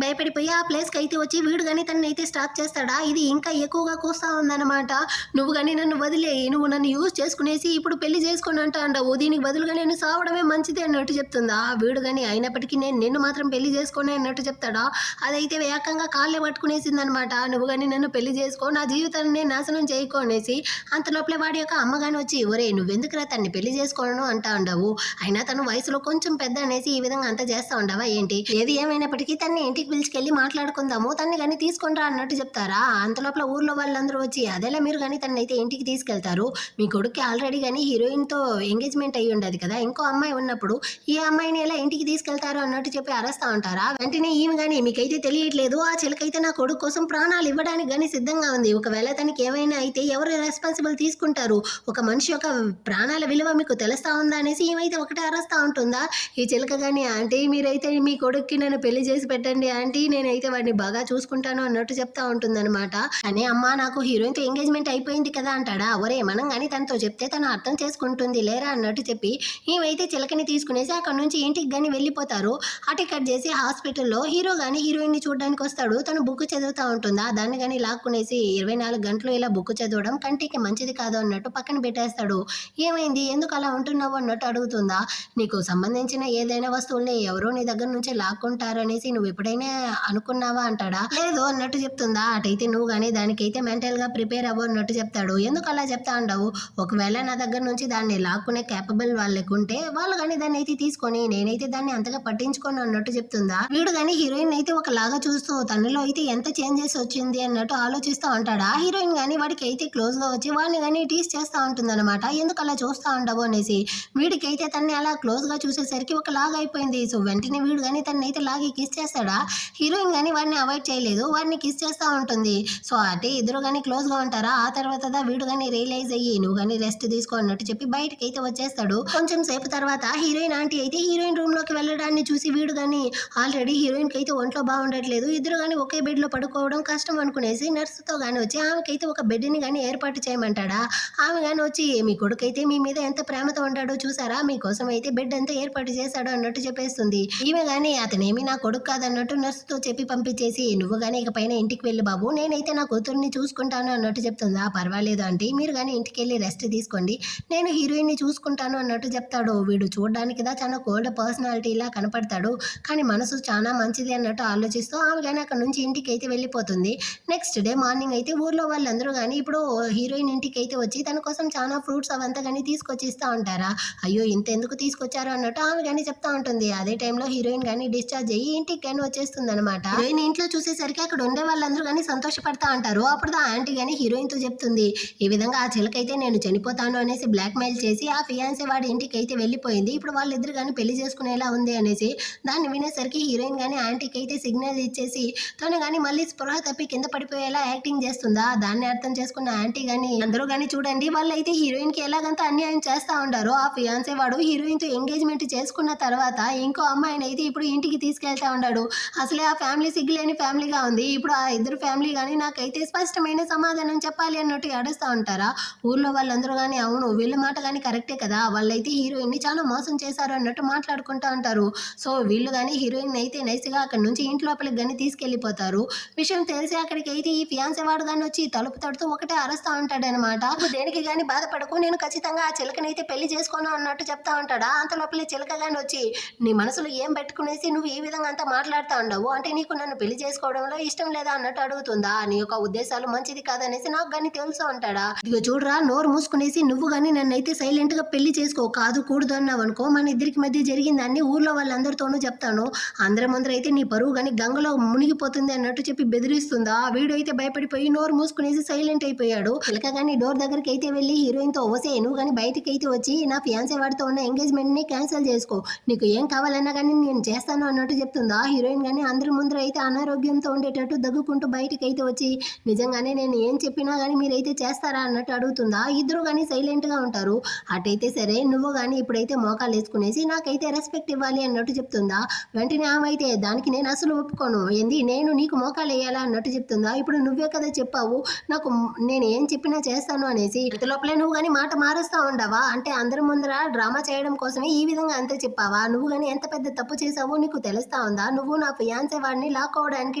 భయపడిపోయి ఆ ప్లేస్కి అయితే వచ్చి వీడు కానీ తనని అయితే స్టాప్ చేస్తాడా. ఇది ఇంకా ఎక్కువగా కూస్తా ఉందన్నమాట. నువ్వు కానీ నన్ను వదిలేయి, నువ్వు నన్ను యూజ్ చేసుకునేసి ఇప్పుడు పెళ్లి చేసుకుని అంటా అంటావు, దీనికి బదులుగా నేను సావడమే మంచిది అన్నట్టు చెప్తుందా. వీడు కానీ అయినప్పటికీ నేను నిన్ను మాత్రం పెళ్లి చేసుకునే అన్నట్టు చెప్తాడా. అదైతే ఏకంగా కాళ్ళే పట్టుకునేసింది అనమాట. నువ్వు కానీ నన్ను పెళ్లి చేసుకో, నా జీవితాన్ని నేను నాశనం చేయకో అనేసి. అంత లోపలే వాడి యొక్క అమ్మగాని వచ్చి ఒరే నువ్వెందుకురా తన్ని పెళ్లి చేసుకోను అంటా ఉండవు, అయినా తను వయసులో కొంచెం పెద్ద అనేసి ఈ విధంగా అంతా చేస్తా ఉండవా ఏంటి, ఏది ఏమైనప్పటికీ తన్ని ఇంటికి పిలిచికెళ్ళి మాట్లాడుకుందాము, తన్ని కానీ తీసుకుంటా అన్నట్టు చెప్తారా. అంత లోపల ఊర్లో వాళ్ళందరూ వచ్చి అదేలా మీరు కానీ తన్ని అయితే ఇంటికి తీసుకెళ్తారు, మీ కొడుక్కి ఆల్రెడీ కానీ హీరోయిన్తో ఎంగేజ్మెంట్ అయ్యి ఉండదు కదా, ఇంకో అమ్మాయి ఉన్నప్పుడు ఈ అమ్మాయిని ఎలా ఇంటికి తీసుకెళ్తారు అన్నట్టు చెప్పి అరస్తా ఉంటారా. వెంటనే ఈమె కానీ మీకైతే తెలియట్లేదు, ఆ చిలకైతే నా కొడుకు కోసం ప్రాణాలు ఇవ్వడానికి కానీ సిద్ధంగా ఉంది, ఒకవేళ తనకి ఏమైనా అయితే ఎవరు రెస్పాన్సిబుల్ తీసుకుంటారు, ఒక మనిషి యొక్క ప్రాణాల విలువ మీకు తెలుస్తా ఉందా అనేసి ఏమైతే ఒకటే అరస్తా ఉంటుందా. ఈ చిలక కానీ ఆంటీ మీరైతే మీ కొడుక్కి నన్ను పెళ్లి చేసి పెట్టండి ఆంటీ, నేనైతే వాడిని బాగా చూసుకుంటాను అన్నట్టు చెప్తా ఉంటుందన్నమాట. అని అమ్మ నాకు హీరోయిన్తో ఎంగేజ్మెంట్ అయిపోయింది కదా అంటాడా. ఒరే మనం కానీ తనతో చెప్తే తను అర్థం చేసుకుంటుంది లేరా అన్నట్టు చెప్పి ఏమైతే చిలకని తీసుకునేసి అక్కడ నుంచి ఇంటికి కానీ వెళ్ళిపోతారు. అటు కట్ చేసి హాస్పిటల్లో హీరో కానీ హీరోయిన్ ని చూడడానికి వస్తాడు. తను బుక్ చదువుతా ఉంటుందా, దాన్ని కానీ లాక్కునేసి 24 గంటలు ఇలా బుక్ చదవడం కంటికి మంచిది కాదు అన్నట్టు పక్కన పెట్టేస్తాడు. ఏమైంది ఎందుకు అలా ఉంటున్నావు అన్నట్టు అడుగుతుందా. నీకు సంబంధించిన ఏదైనా వస్తువుల్ని ఎవరో నీ దగ్గర నుంచి లాక్కుంటారు అనేసి నువ్వు ఎప్పుడైనా అనుకున్నావా అంటాడా. లేదు అన్నట్టు చెప్తుందా. అటైతే నువ్వు కానీ దానికైతే మెంటల్ గా ప్రిపేర్ అవ్వు అన్నట్టు చెప్తాడు. ఎందుకు అలా చెప్తా ఉండవు, ఒకవేళ నా దగ్గర నుంచి దాన్ని లాక్కునే కేపబుల్ వాళ్ళకు ఉంటే వాళ్ళు కానీ దాన్ని అయితే తీసుకొని నేనైతే దాన్ని అంతగా పట్టించుకోను అన్నట్టు చెప్తుందా. వీడు కానీ హీరోయిన్ అయితే ఒకలాగా చూస్తూ తనలో అయితే ఎంత చేంజెస్ వచ్చింది అన్నట్టు ఆలోచిస్తూ ఉంటాడా. హీరోయిన్ కానీ వాడికి అయితే క్లోజ్ గా వచ్చి వాడిని కానీ టీస్ చేస్తూ ఉంటుంది అనమాట. ఎందుకు అలా చూస్తూ ఉండవు అనేసి వీడికి అయితే తన్ని అలా క్లోజ్గా చూసేసరికి ఒక లాగ్ అయిపోయింది. సో వెంటనే వీడు కానీ తనైతే లాగి కిస్ చేస్తాడా, హీరోయిన్ కానీ వాడిని అవాయిడ్ చేయలేదు, వాడిని కిస్ చేస్తూ ఉంటుంది. సో అంటే ఇద్దరు కానీ క్లోజ్గా ఉంటారా. ఆ తర్వాత వీడు కానీ రియలైజ్ అయ్యి నువ్వు కానీ రెస్ట్ తీసుకో అన్నట్టు చెప్పి బయటకి అయితే వచ్చేస్తాడు. కొంచెం సేపు తర్వాత హీరోయిన్ ఆంటీ అయితే హీరోయిన్ రూమ్ లోకి వెళ్ళడాన్ని చూసి వీడు కానీ ఆల్రెడీ హీరోయిన్ కి అయితే ఒంట్లో బాగుండట్లేదు, ఇద్దరు కానీ ఒకే బెడ్ లో పడుకోవడం కష్టం అనుకునేసి నర్సుతో కానీ వచ్చి ఆమెకైతే ఒక బెడ్ ని కానీ ఏర్పాటు చేయమంటాడా. ఆమె కానీ వచ్చి మీ కొడుకు అయితే మీ మీద ఎంత ప్రేమతో ఉంటాడో చూసారా, మీకోసం అయితే బెడ్ అంతా ఏర్పాటు చేశాడు అన్నట్టు చెప్పేస్తుంది. ఈమె కానీ అతనేమి నా కొడుకు కాదన్నట్టు నర్సుతో చెప్పి పంపించేసి నువ్వు కానీ ఇక పైన ఇంటికి వెళ్ళి బాబు, నేనైతే నా కూతుర్ని చూసుకుంటాను అన్నట్టు చెప్తుందా. పర్వాలేదు అంటే మీరు కానీ ఇంటికి వెళ్ళి రెస్ట్ తీసుకోండి, నేను హీరోయిన్ ని చూసుకుంటాను అన్నట్టు చెప్తాడు. వీడు చూడడానికి చాలా కోల్డ్ పర్సనాలిటీ లా కనపడతాడు, కానీ మనసు చాలా మంచిది అన్నట్టు ఆలోచిస్తూ ఆమె కానీ అక్కడ నుంచి ఇంటికి అయితే వెళ్ళిపోతుంది. నెక్స్ట్ డే మార్నింగ్ అయితే ఊర్లో వాళ్ళందరూ కానీ ఇప్పుడు హీరోయిన్ ఇంటికి అయితే వచ్చి తన కోసం చాలా ఫ్రూట్స్ అవంతా కానీ తీసుకొచ్చి ఇస్తూ ఉంటారా. అయ్యో ఇంత ఎందుకు తీసుకొచ్చారు అన్నట్టు ఆమె కానీ చెప్తా ఉంటుంది. అదే టైంలో హీరోయిన్ కానీ డిశ్చార్జ్ అయ్యి ఇంటికి కానీ వచ్చేస్తుంది అనమాట. హీరోయిన్ ఇంట్లో చూసేసరికి అక్కడ ఉండే వాళ్ళందరూ కానీ సంతోషపడతా ఉంటారు. అప్పుడు ఆ ఆంటీ కానీ హీరోయిన్ తో చెప్తుంది, ఈ విధంగా ఆ చిలకైతే నేను చనిపోతాను అనేసి బ్లాక్ మెయిల్ చేసి ఆ ఫియాన్సీ వాడి ఇంటికి అయితే వెళ్ళిపోయింది, ఇప్పుడు వాళ్ళిద్దరు కానీ పెళ్లి చేసుకునేలా ఉంది అనేసి. దాన్ని వినేసరికి హీరోయిన్ కానీ ఆంటీకి అయితే సిగ్నల్ ఇచ్చేసి తను కానీ మళ్ళీ స్పృహ తప్పి కింద పడిపోయేలా యాక్టింగ్ చేస్తుందా. దాన్ని అర్థం చేసుకున్న ఆంటీ కానీ అందరూ కానీ చూడండి వాళ్ళైతే హీరోయిన్ కి ఎలాగంతా అన్యాయం చేస్తా ఉంటారో. ఆ ఫియాన్సీ వాడు హీరోయిన్ తో ఎంగేజ్మెంట్ చేసుకున్న తర్వాత ఇంకో అమ్మాయిని అయితే ఇప్పుడు ఇంటికి తీసుకెళ్తా ఉన్నాడు. అసలే ఆ ఫ్యామిలీ సిగ్గులేని ఫ్యామిలీగా ఉంది. ఇప్పుడు ఆ ఇద్దరు ఫ్యామిలీ కానీ నాకైతే స్పష్టమైన సమాధానం చెప్పాలి అన్నట్టు ఏడుస్తూ ఉంటారా. ఊర్లో వాళ్ళందరూ కానీ అవును వీళ్ళ మాట కానీ కరెక్టే కదా, వాళ్ళైతే హీరోయిన్ ని చాలా మోసం చేశారు అన్నట్టు మాట్లాడుకుంటూ ఉంటారు. సో వీళ్ళు కానీ హీరోయిన్ అయితే నైస్గా అక్కడ నుంచి ఇంటి లోపలికి కానీ తీసుకెళ్లిపోతారు. విషయం తెలిసి అక్కడికి అయితే ఈ ఫియాన్సీ వాడు కానీ వచ్చి తలుపు తడుతూ ఒకటే అరుస్తూ ఉంటాడనమాట. దేనికి కానీ బాధపడకు, నేను ఖచ్చితంగా ఆ చిలకనైతే పెళ్లి చేసుకోను అన్నట్టు చెప్తా ఉంటాడా. అంత లోపలే చిలక కానీ వచ్చి నీ మనసులో ఏం పెట్టుకునేసి నువ్వు ఈ విధంగా అంతా మాట్లాడుతూ ఉండవు, అంటే నీకు నన్ను పెళ్లి చేసుకోవడంలో ఇష్టం లేదా అన్నట్టు అడుగుతుందా. నీ యొక్క ఉద్దేశాలు మంచిది కాదనేసి నాకు కానీ తెలుసు అంటాడా. ఇదిగో చూడరా, నోరు మూసుకునేసి నువ్వు కానీ నన్నైతే సైలెంట్ గా పెళ్లి చేసుకో, కాదు కూడదు అన్నావు అనుకో మన ఇద్దరికి మధ్య జరిగిందాన్ని ఊర్లో వాళ్ళందరితోనూ చెప్తాను, అందరి ముందర అయితే నీ పరువు కానీ గంగలో మునిగిపోతుంది అన్నట్టు చెప్పి బెదిరిస్తుందా. వీడు అయితే భయపడిపోయి నోరు మూసుకునేసి సైలెంట్ అయిపోయాడు. చిలక కానీ డోర్ దగ్గరికి అయితే వెళ్ళి హీరోయిన్ తో ఓసే నువ్వు కానీ బయటకి అయితే వచ్చి నా ఫియాన్సీ వాడితో ఉన్న ఎంగేజ్మెంట్ ని క్యాన్సిల్ చేసుకో, నీకు ఏం కావాలన్నా కానీ నేను చేస్తాను అన్నట్టు చెప్తుందా. హీరోయిన్ కానీ అందరి ముందర అయితే అనారోగ్యంతో ఉండేటట్టు దగ్గుకుంటూ బయటకి అయితే వచ్చి నిజంగానే నేను ఏం చెప్పినా కానీ మీరైతే చేస్తారా అన్నట్టు అడుగుతుందా. ఇద్దరు కానీ సైలెంట్ గా ఉంటారు. అటైతే సరే నువ్వు కానీ ఇప్పుడైతే మోకాలు వేసుకునేసి నాకైతే రెస్పెక్ట్ ఇవ్వాలి అన్నట్టు చెప్తుందా. వెంటనే ఆమె అయితే దానికి నేను అసలు ఒప్పుకోను, ఏంది నేను నీకు మోకాలు వేయాలా అన్నట్టు చెప్తుందా. ఇప్పుడు నువ్వే కదా చెప్పావు నాకు నేను ఏం చెప్పినా చేస్తాను అనేసి, ఇంత లోపలే నువ్వు కానీ మాట మారుస్తా ఉండవా, అంటే అందరి ముందర డ్రామా చేయడం కోసమే ఈ విధంగా అంతే చెప్పావా, నువ్వు కానీ ఎంత పెద్ద తప్పు చేసావో నీకు తెలుస్తా ఉందా, నువ్వు నా ఫియాన్సీ వాడిని లాక్కోవడానికి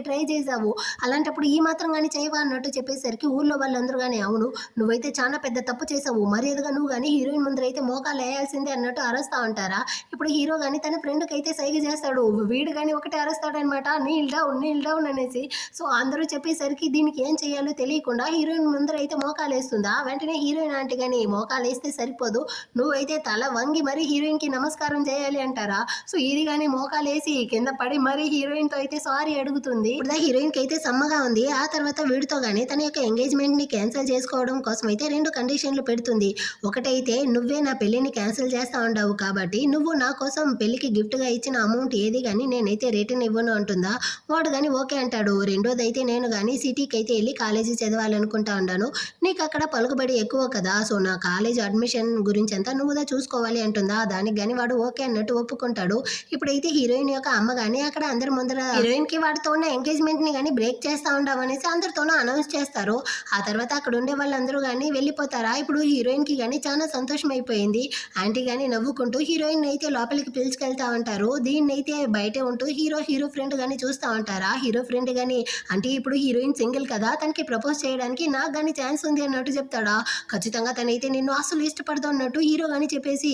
ట్రై చేసావు, అలాంటప్పుడు ఈ మాత్రం కానీ చేయవా అన్నట్టు చెప్పేసరికి ఊర్లో వాళ్ళందరూ కానీ అవును నువ్వైతే చాలా పెద్ద తప్పు చేసావు, మర్యాదగా నువ్వు కానీ హీరోయిన్ ముందర అయితే మోకాలు వేయాల్సిందే అన్నట్టు అరుస్తా ఉంటారా. ఇప్పుడు హీరో కానీ తన ఫ్రెండ్కి అయితే సైగ చేస్తాడు, వీడు కానీ ఒకటే అరుస్తాడనమాట, నీల్ డౌన్ అనేసి. సో అందరూ చెప్పేసరికి దీనికి ఏం చేయాలో తెలియకుండా హీరోయిన్ ముందర అయితే మోకాలు వేస్తుందా. వెంటనే హీరోయిన్ ఆంటీ కానీ మోకాలు వేస్తే సరిపోదు, నువ్వైతే తల వంగి మరి హీరోయిన్ కి నమస్కారం చేయాలి అంటారా. సో ఇది కానీ మోకాలు వేసి కింద పడి మరి హీరోయిన్ తో అయితే సారీ అడుగుతుంది. ఇప్పుడు హీరోయిన్ కి అయితే సమ్మగా ఉంది. ఆ తర్వాత వీడితో గానీ తన యొక్క ఎంగేజ్మెంట్ ని క్యాన్సిల్ చేసుకోవడం కోసం అయితే రెండు కండిషన్లు పెడుతుంది. ఒకటైతే నువ్వే నా పెళ్లిని క్యాన్సిల్ చేస్తా ఉండవు కాబట్టి నువ్వు నా కోసం పెళ్లికి గిఫ్ట్ గా ఇచ్చిన అమౌంట్ ఏది కానీ నేనైతే రిటర్న్ ఇవ్వను అంటుందా. వాడు కానీ ఓకే అంటాడు. రెండోది అయితే నేను కానీ సిటీకి అయితే వెళ్ళి కాలేజీ చదవాలనుకుంటా ఉన్నాను, నీకు అక్కడ పలుకుబడి ఎక్కువ కదా, సో నా కాలేజ్ అడ్మిషన్ గురించి అంతా నువ్వుదా చూసుకోవాలి అంటుందా. దానికి కానీ వాడు ఓకే అన్నట్టు ఒప్పుకుంటాడు. ఇప్పుడైతే హీరోయిన్ యొక్క అమ్మ కానీ అక్కడ అందరి ముందర హీరోయిన్ కి వాడితో ఉన్న ఎంగేజ్మెంట్ ని కానీ బ్రేక్ చేస్తా ఉండవు అనేసి అందరితోనూ అనౌన్స్ చేస్తారు. ఆ తర్వాత అక్కడ ఉండే వాళ్ళందరూ కానీ వెళ్ళిపోతారా. ఇప్పుడు హీరోయిన్ కి కానీ చాలా సంతోషం అయిపోయింది. ఆంటీ కానీ నవ్వుకుంటూ హీరోయిన్ అయితే లోపలికి పిలుచుకెళ్తా ఉంటారు. దీన్ని అయితే బయటే ఉంటూ హీరో ఫ్రెండ్ కానీ చూస్తూ ఉంటారా. హీరో ఫ్రెండ్ కానీ అంటే ఇప్పుడు హీరోయిన్ సింగిల్ కదా, తనకి ప్రపోజ్ చేయడానికి నాకు కానీ ఛాన్స్ ఉంది అన్నట్టు చెప్తాడా. ఖచ్చితంగా తనైతే నిన్ను అసలు ఇష్టపడదు అన్నట్టు హీరో కానీ చెప్పేసి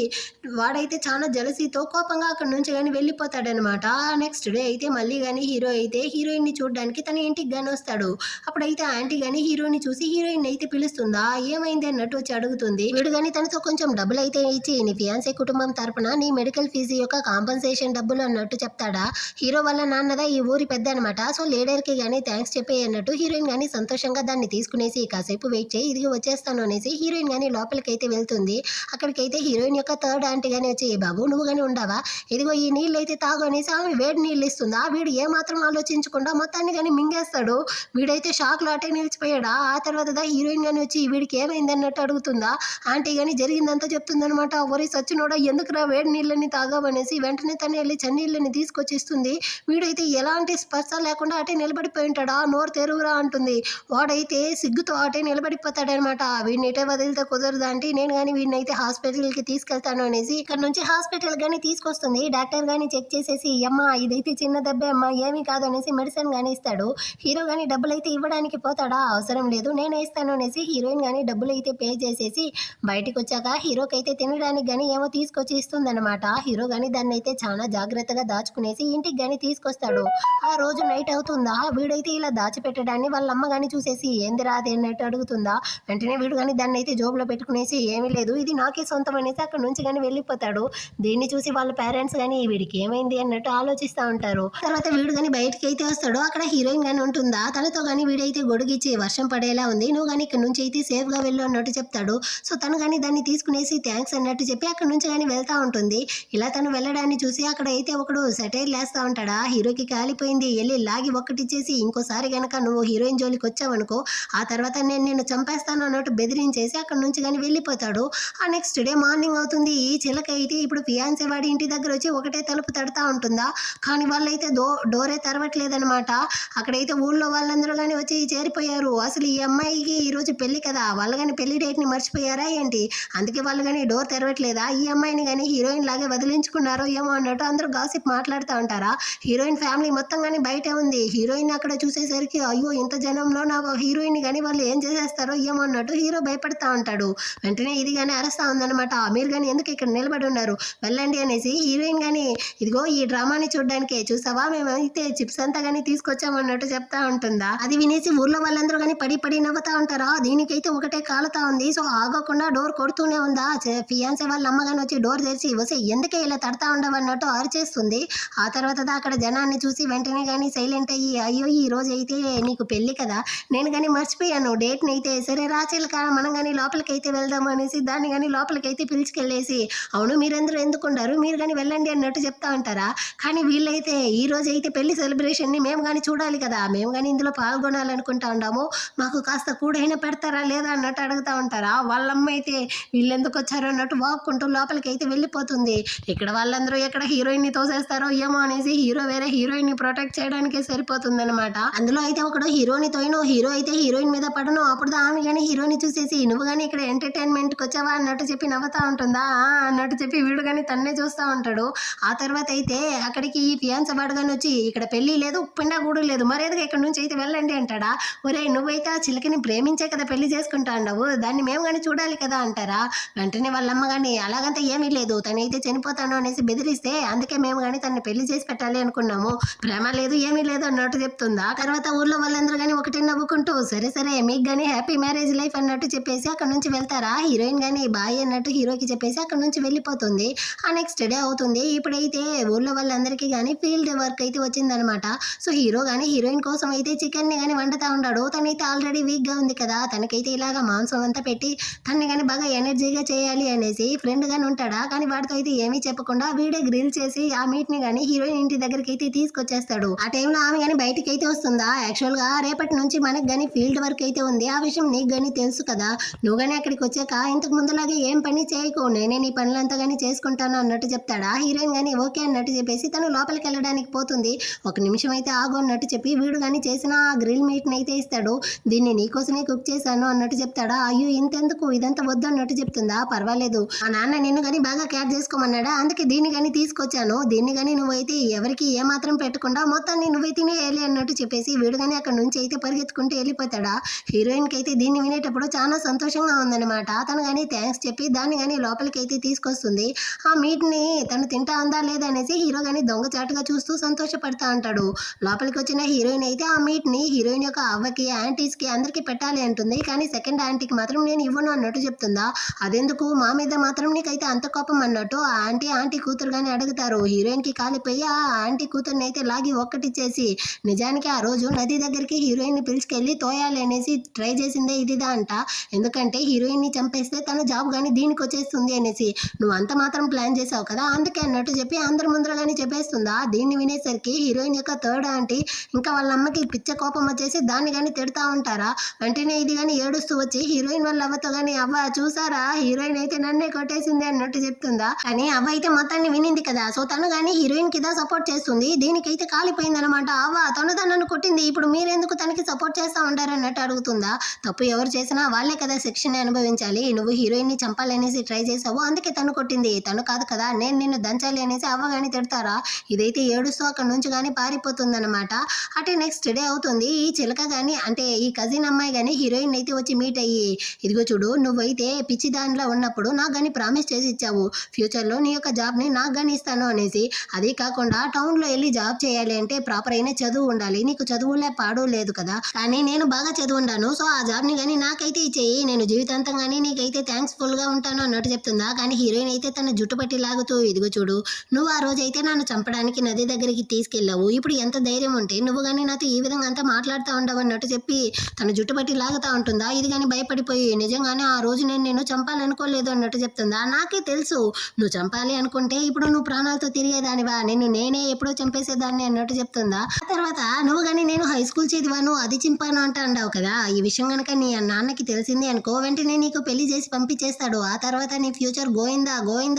వాడైతే చాలా జలసీతో కోపంగా అక్కడ నుంచి కానీ వెళ్ళిపోతాడనమాట. నెక్స్ట్ డే అయితే మళ్ళీ కానీ హీరో అయితే హీరోయిన్ ని చూడడానికి తన ఇంటికి కానీ వస్తాడు. అప్పుడైతే ఆంటీ కానీ హీరోని చూసి హీరోయిన్ అయితే పిలుస్తుందా, ఏమైంది అన్నట్టు వచ్చి అడుగుతుంది. వీడు కానీ తనతో కొంచెం డబ్బులు అయితే ఇచ్చి నీ ఫియాన్సీ కుటుంబం తరపున నీ మెడికల్ ఫీజు యొక్క కాంపన్సేషన్ డబ్బులు అన్నట్టు చెప్తాడా. హీరో వాళ్ళ నాన్నదా ఈ ఊరి పెద్ద అనమాట, సో లీడర్ కి కానీ థ్యాంక్స్ చెప్పే అన్నట్టు హీరోయిన్ కానీ సంతోషంగా దాన్ని తీసుకునేసి కాసేపు వెయిట్ చేయి ఇదిగి వచ్చేస్తాను అనేసి హీరోయిన్ కానీ లోపలికి అయితే వెళ్తుంది. అక్కడికైతే హీరోయిన్ యొక్క థర్డ్ ఆంటీ కానీ వచ్చి బాబు నువ్వు కానీ ఉండవా, ఇదిగో ఈ నీళ్ళు అయితే తాగు అనేసి ఆమె వేడి నీళ్ళు ఇస్తుందా. వీడు ఏమాత్రం ఆలోచించకుండా మొత్తాన్ని కానీ మింగేస్తాడు. వీడైతే షాక్లో అటే నిలిచిపోయాడా. ఆ తర్వాత హీరోయిన్ కానీ వచ్చి వీడికి ఏమైంది అన్నట్టు అడుగుతుందా. ఆంటీ కానీ జరిగిందంతా చెప్తుందనమాట. ఒరే సచ్చినోడా ఎందుకురా వేడి నీళ్ళని తాగావనేసి వెంటనే తను వెళ్ళి చన్నీళ్ళని తీసుకొచ్చి ఇస్తుంది. వీడైతే ఎలాంటి స్పర్శ లేకుండా అటే నిలబడిపోయి ఉంటాడా. నోరు తెరువురా అంటుంది. వాడైతే సిగ్గుతో అటే నిలబడిపోతాడనమాట. వీడిని ఇటే వదిలితే కుదరదు అంటే నేను కానీ వీడిని అయితే హాస్పిటల్కి తీసుకెళ్తాను అనేసి ఇక్కడ నుంచి హాస్పిటల్ కానీ తీసుకొస్తుంది. డాక్టర్ కానీ చెక్ చేసేసి అమ్మా ఇదైతే చిన్న దెబ్బే అమ్మా ఏమీ కాదు అనేసి మెడిసిన్ కానీ ఇస్తాడు. హీరో కానీ డబ్బులు అయితే ఇవ్వడానికి పోతాడా. అవసరం లేదు నేనే ఇస్తాను అనేసి హీరోయిన్ కానీ డబ్బులు అయితే పే చేసేసి బయటికి వచ్చాక హీరోకి అయితే తినడానికి కానీ ఏమో తీసుకొచ్చి ఇస్తుందన్నమాట. హీరో కానీ దాన్ని అయితే చాలా జాగ్రత్తగా దాచుకునేసి ఇంటికి కానీ తీసుకొస్తాడు. ఆ రోజు నైట్ అవుతుందా. వీడైతే ఇలా దాచిపెట్టడాన్ని వాళ్ళ అమ్మ కానీ చూసేసి ఏందిరా అది అన్నట్టు అడుగుతుందా. వెంటనే వీడు కానీ దాన్ని అయితే జోబులో పెట్టుకునేసి ఏమీ లేదు ఇది నాకే సొంతం అనేసి అక్కడ నుంచి కానీ వెళ్ళిపోతాడు. దీన్ని చూసి వాళ్ళ పేరెంట్స్ కానీ వీడికి ఏమైంది అన్నట్టు ఆలోచిస్తూ ఉంటారు. తర్వాత వీడు కానీ బయటికి అయితే వస్తాడు. అక్కడ హీరోయిన్ కానీ ఉంటుందా. తనతో కానీ వీడైతే గొడుగిచ్చి వర్షం పడేలా ఉంది నువ్వు కానీ ఇక్కడ నుంచి అయితే సేఫ్ గా వెళ్ళు అన్నట్టు చెప్తాడు. సో తను కానీ దాన్ని తీసుకునేసి థ్యాంక్స్ అన్నట్టు చెప్పి అక్కడ నుంచి కానీ వెళ్తా ఉంటుంది. ఇలా తను వెళ్ళడాన్ని చూసి అక్కడ అయితే ఒకడు సెటైర్ లేస్తా ఉంటాడా. హీరోకి కాలిపోయింది వెళ్ళి లాగి ఒక్కటిచ్చేసి ఇంకోసారి గనక నువ్వు హీరోయిన్ జోలికి వచ్చావనుకో ఆ తర్వాత నేను నిన్ను చంపేస్తాను అన్నట్టు బెదిరించేసి అక్కడ నుంచి కానీ వెళ్ళిపోతాడు. ఆ నెక్స్ట్ డే మార్నింగ్ అవుతుంది. ఈ చిలక అయితే ఇప్పుడు ఫియాన్సీ వాడి ఇంటి దగ్గర వచ్చి ఒకటే తలుపు తడతా ఉంటుందా. కానీ వాళ్ళైతే డోరే తెరవట్లేదనమాట. అక్కడైతే ఊళ్ళో వాళ్ళందరూ కానీ వచ్చి చేరిపోయారు. అసలు ఈ అమ్మాయికి ఈరోజు పెళ్లి కదా వాళ్ళు కానీ పెళ్లి డేట్ని మర్చిపోయారా ఏంటి, అందుకే వాళ్ళు కానీ డోర్ తెరవట్లేదా, ఈ అమ్మాయిని కానీ హీరోయిన్ లాగే వదిలించుకున్నారో ఏమో అన్నట్టు అందరూ గాసిప్ మాట్లాడుతూ ఉంటారా. హీరోయిన్ ఫ్యామిలీ మొత్తం కానీ బయటే ఉంది. హీరోయిన్ అక్కడ చూసేసరికి అయ్యో ఇంత జనంలో నా హీరోయిన్ కానీ వాళ్ళు ఏం చేసేస్తారో ఏమో అన్నట్టు హీరో భయపడతా ఉంటాడు. వెంటనే ఇది కానీ అరుస్తా ఉందన్నమాట. మీరు కానీ ఎందుకు ఇక్కడ నిలబడి ఉన్నారు వెళ్ళండి అనేసి హీరోయిన్ కానీ ఇదిగో ఈ డ్రామాని చూడడానికే చూసావా మేమైతే చిప్స్ అంతా కానీ తీసుకొచ్చామన్నట్టు చెప్తా ఉంటుందా. అది వినేసి ఊర్లో వాళ్ళందరూ కానీ పడి నవ్వుతా ఉంటారా. దీనికైతే ఒకటే కాలుతా ఉంది. సో ఆగకుండా డోర్ కొడుతూనే ఉందా. ఫియాన్సీ వాళ్ళ అమ్మగాని వచ్చి డోర్ తెరిచి వస్తే ఎందుకే ఇలా తడతా ఉండవన్నట్టు అరిచేస్తుంది. ఆ తర్వాత అక్కడ జనాన్ని చూసి వెంటనే కానీ సైలెంట్ అయ్యి అయ్యో ఈ రోజు అయితే నీకు పెళ్లి కదా నేను కానీ మర్చిపోయాను డేట్ని అయితే సరే రాచిలక మనం కానీ లోపలికి అయితే వెళ్దాం అనేసి దాన్ని కానీ లోపలికి అయితే పిలుచుకెళ్ళేసి అవును మీరందరూ ఎందుకుంటారు మీరు కానీ వెళ్ళండి అన్నట్టు చెప్తా ఉంటారా. కానీ వీళ్ళైతే ఈ రోజు అయితే పెళ్లి సెలబ్రేషన్ని మేము కానీ చూడాలి కదా మేము కానీ ఇందులో పాల్గొనాలనుకుంటా ఉన్నాము మాకు కాస్త కూడైనా పెడతారా లేదా అన్నట్టు అడుగుతూ ఉంటారా. వాళ్ళమ్మ అయితే వీళ్ళు ఎందుకు వచ్చారు అన్నట్టు వాక్కుంటూ లోపలికి అయితే వెళ్ళిపోతుంది. ఇక్కడ వాళ్ళందరూ ఎక్కడ హీరోయిన్ని తోసేస్తారో ఏమో అనేసి హీరో వేరే హీరోయిన్ ని ప్రొటెక్ట్ చేయడానికే సరిపోతుంది అనమాట. అందులో అయితే ఒకడు హీరోని తోయను హీరో అయితే హీరోయిన్ మీద పడను అప్పుడు ఆమె కానీ హీరోని చూసేసి నువ్వు కానీ ఇక్కడ ఎంటర్టైన్మెంట్కి వచ్చావా అన్నట్టు చెప్పి నవ్వుతా ఉంటుందా అన్నట్టు చెప్పి వీడు కానీ తన్నే చూస్తూ ఉంటాడు. ఆ తర్వాత అయితే అక్కడికి ఈ ఫియాన్స్ వాడు కానీ వచ్చి ఇక్కడ పెళ్లి లేదు పిండా గూడు లేదు మరేదిగా ఇక్కడ నుంచి అయితే వెళ్ళండి అంటాడా. ఒరే నువ్వైతే ఆ చిలకని ప్రేమించే కదా పెళ్లి చేసుకుంటా ఉండవు దాన్ని మేము కానీ చూడాలి కదా అంటారా. వెంటనే వాళ్ళమ్మ కానీ అలాగంతా ఏమీ లేదు తనైతే చనిపోతాను అనేసి బెదిరిస్తే అందుకే మేము కానీ తనని పెళ్లి చేసి పెట్టాలి అనుకున్నాము ప్రేమ లేదు ఏమీ లేదు అన్నట్టు చెప్తుందా. తర్వాత ఊర్లో వాళ్ళందరూ కానీ ఒకటి నవ్వుకుంటూ సరే సరే మీకు కానీ హ్యాపీ మ్యారేజ్ లైఫ్ అన్నట్టు చెప్పేసి అక్కడ నుంచి వెళ్తారా. హీరోయిన్ కానీ బాయ్ అన్నట్టు హీరోకి చెప్పేసి అక్కడ నుంచి వెళ్ళిపోతుంది. ఆ నెక్స్ట్ డే అవుతుంది. ఇప్పుడైతే ఊర్లో వాళ్ళందరికీ కానీ ఫీల్డ్ వర్క్ అయితే వచ్చిందనమాట. సో హీరో కానీ హీరోయిన్ కోసం అయితే చికెన్ ని కానీ వండుతా ఉన్నాడు. తనైతే ఆల్రెడీ వీక్ గా ఉంది కదా తనకైతే ఇలాగా మాంసం అంతా పెట్టి తనని కానీ బాగా ఎనర్జీగా చేయాలి అనేసి ఫ్రెండ్ గాని ఉంటాడా. కానీ వాడితో అయితే ఏమీ చెప్పకుండా వీడే గ్రిల్ చేసి ఆ మీట్ ని కానీ హీరోయిన్ ఇంటి దగ్గరికి అయితే తీసుకొచ్చేస్తాడు. ఆ టైంలో ఆమె కానీ బయటికి అయితే వస్తుందా. యాక్చువల్ గా రేపటి నుంచి మనకి కానీ ఫీల్డ్ వర్క్ అయితే ఉంది ఆ విషయం నీకు కానీ తెలుసు కదా నువ్వు కానీ అక్కడికి వచ్చాక ఇంతకు ముందులాగే ఏం పని చేయకు నేనే నీ పనులంతా కానీ చేసుకుంటాను అన్నట్టు చెప్తాడా. హీరోయిన్ కానీ ఓకే అన్నట్టు చెప్పేసి తను లోపలికి వెళ్ళడానికి పోతుంది. ఒక నిమిషం అయితే ఆగు అన్నట్టు చెప్పి వీడు కానీ చేసిన ఆ గ్రిల్ మీట్ ని అయితే ఇస్తాడు. దీన్ని నీకోసమే కుక్ చేశాను అన్నట్టు చెప్తాడా. అయ్యో ఇంతెందుకు ఇదంతా వద్దు అన్నట్టు చెప్తుందా. పర్వాలేదు ఆ నాన్న నిన్ను కానీ బాగా కేర్ చేసుకోమన్నాడా అందుకే దీన్ని కానీ తీసుకొచ్చాను దీన్ని కానీ నువ్వైతే ఎవరికి ఏమాత్రం పెట్టకుండా మొత్తాన్ని నువ్వే తినేయాలి అన్నట్టు చెప్పేసి వీడు కానీ అక్కడ నుంచి అయితే పరిగెత్తుకుంటూ వెళ్ళిపోతాడా. హీరోయిన్ కి అయితే దీన్ని వినేటప్పుడు చాలా సంతోషంగా ఉందన్నమాట. తను కానీ థ్యాంక్స్ చెప్పి దాన్ని కానీ లోపలికి అయితే తీసుకొస్తుంది. ఆ మీట్ ని తను తింటా ఉందా లేదా అనేసి హీరో కానీ దొంగచాటుగా చూస్తూ సంతోషపడతా ఉంటాడు. లోపలికి వచ్చిన హీరోయిన్ అయితే ఆ మీట్ ని హీరోయిన్ యొక్క అవ్వకి యాంటీస్ కి అందరికి పెట్టాలి అంటుంది. కానీ సెకండ్ ఆంటీకి మాత్రం నేను ఇవ్వను అన్నట్టు చెప్తుందా. అదెందుకు మా మీద మాత్రం నీకైతే అంత కోపం అన్నట్టు ఆ ఆంటీ కూతురు కానీ అడుగుతారు. హీరోయిన్ కి కాలిపోయి ఆ ఆంటీ కూతురుని అయితే లాగి ఒక్కటిచ్చేసి నిజానికి ఆ రోజు నది దగ్గరికి హీరోయిన్ ని పిలుచుకెళ్ళి తోయాలి అనేసి ట్రై చేసిందే ఇదిదా అంట. ఎందుకంటే హీరోయిన్ ని చంపేస్తే తన జాబ్ కానీ దీనికి వచ్చేస్తుంది అనేసి నువ్వు అంత మాత్రం ప్లాన్ చేసావు కదా అందుకే అన్నట్టు చెప్పి అందరి ముందరగానే చెప్పేస్తుందా. దీన్ని వినేసరికి హీరోయిన్ యొక్క థర్డ్ ఆంటీ ఇంకా వాళ్ళ అమ్మకి పిచ్చ కోపం వచ్చేసి దాన్ని కానీ తిడతా ఉంటారా. వెంటనే ఇది కానీ ఏడుస్తూ వచ్చి హీరోయిన్ వాళ్ళ అవ్వతో కానీ అవ్వ చూసారా హీరోయిన్ అయితే నన్నే కొట్టేసింది అన్నట్టు చెప్తుందా. కానీ అవ్వ అయితే మొత్తాన్ని వినింది కదా. సో తను కానీ హీరోయిన్ కి సపోర్ట్ చేస్తుంది. దీనికైతే కాలిపోయింది అనమాట. అవ్వ తనను కొట్టింది, ఇప్పుడు మీరెందుకు తనకి సపోర్ట్ చేస్తా ఉంటారు అన్నట్టు అడుగుతుందా. తప్పు ఎవరు చేసినా వాళ్ళే కదా శిక్షణ అనుభవించాలి. నువ్వు హీరోయిన్ ని చంపాలనేసి ట్రై చేసావు అందుకే తను కొట్టింది, తను కాదు కదా నేను నిన్ను దంచాలి అనేసి అవ్వ కానీ తిడతారా. ఇదైతే ఏడుస్తూ అక్కడ నుంచి కానీ పారిపోతుంది అనమాట. అంటే నెక్స్ట్ డే అవుతుంది. ఈ చిలక కానీ అంటే ఈ కజిన్ అమ్మాయి కానీ హీరోయిన్ అయితే వచ్చి మీట్ అయ్యి ఇదిగో చూడు నువ్వైతే పిచ్చి దానిలో ఉన్నప్పుడు నాకు కానీ ప్రామిస్ చేసి ఇచ్చావు ఫ్యూచర్లో నీ యొక్క జాబ్ని నాకు కానీ ఇస్తాను అనేసి. అదే కాకుండా టౌన్లో వెళ్ళి జాబ్ చేయాలి అంటే ప్రాపర్ అయిన చదువు ఉండాలి, నీకు చదువులే పాడు లేదు కదా. కానీ నేను బాగా చదువుండాను, సో ఆ జాబ్ని కానీ నాకైతే ఇచ్చేయి, నేను జీవితాంతం కానీ నీకైతే థ్యాంక్స్ఫుల్గా ఉంటాను అన్నట్టు చెప్తుందా. కానీ హీరోయిన్ అయితే తన జుట్టు పట్టి లాగుతూ ఇదిగో చూడు నువ్వు ఆ రోజు అయితే నన్ను చంపడానికి నది దగ్గరికి తీసుకెళ్ళావు, ఇప్పుడు ఎంత ధైర్యం ఉంటే నువ్వు కానీ నాతో ఈ విధంగా అంతా మాట్లాడుతూ ఉండవు అన్నట్టు చెప్పి తన జుట్టు పట్టి లాగుతూ ఉంటుందా. ఇది కానీ భయపడిపోయి నిజంగానే ఆ రోజు నేను చంపాలనుకోలేదు అన్నట్టు చెప్తుందా. నాకే తెలుసు నువ్వు చంపాలి అనుకుంటే ఇప్పుడు నువ్వు ప్రాణాలతో తిరిగేదానివా, నేనే ఎప్పుడో చంపేసేదాన్ని అన్నట్టు చెప్తుందా. ఆ తర్వాత నువ్వు కానీ నేను హై స్కూల్ చదివాను అది చింపాను అంటా అంటావు కదా, ఈ విషయం కనుక నీ నాన్నకి తెలిసింది అనుకో వెంటనే నీకు పెళ్లి చేసి పంపించేస్తాడు, ఆ తర్వాత నీ ఫ్యూచర్ గోయిందా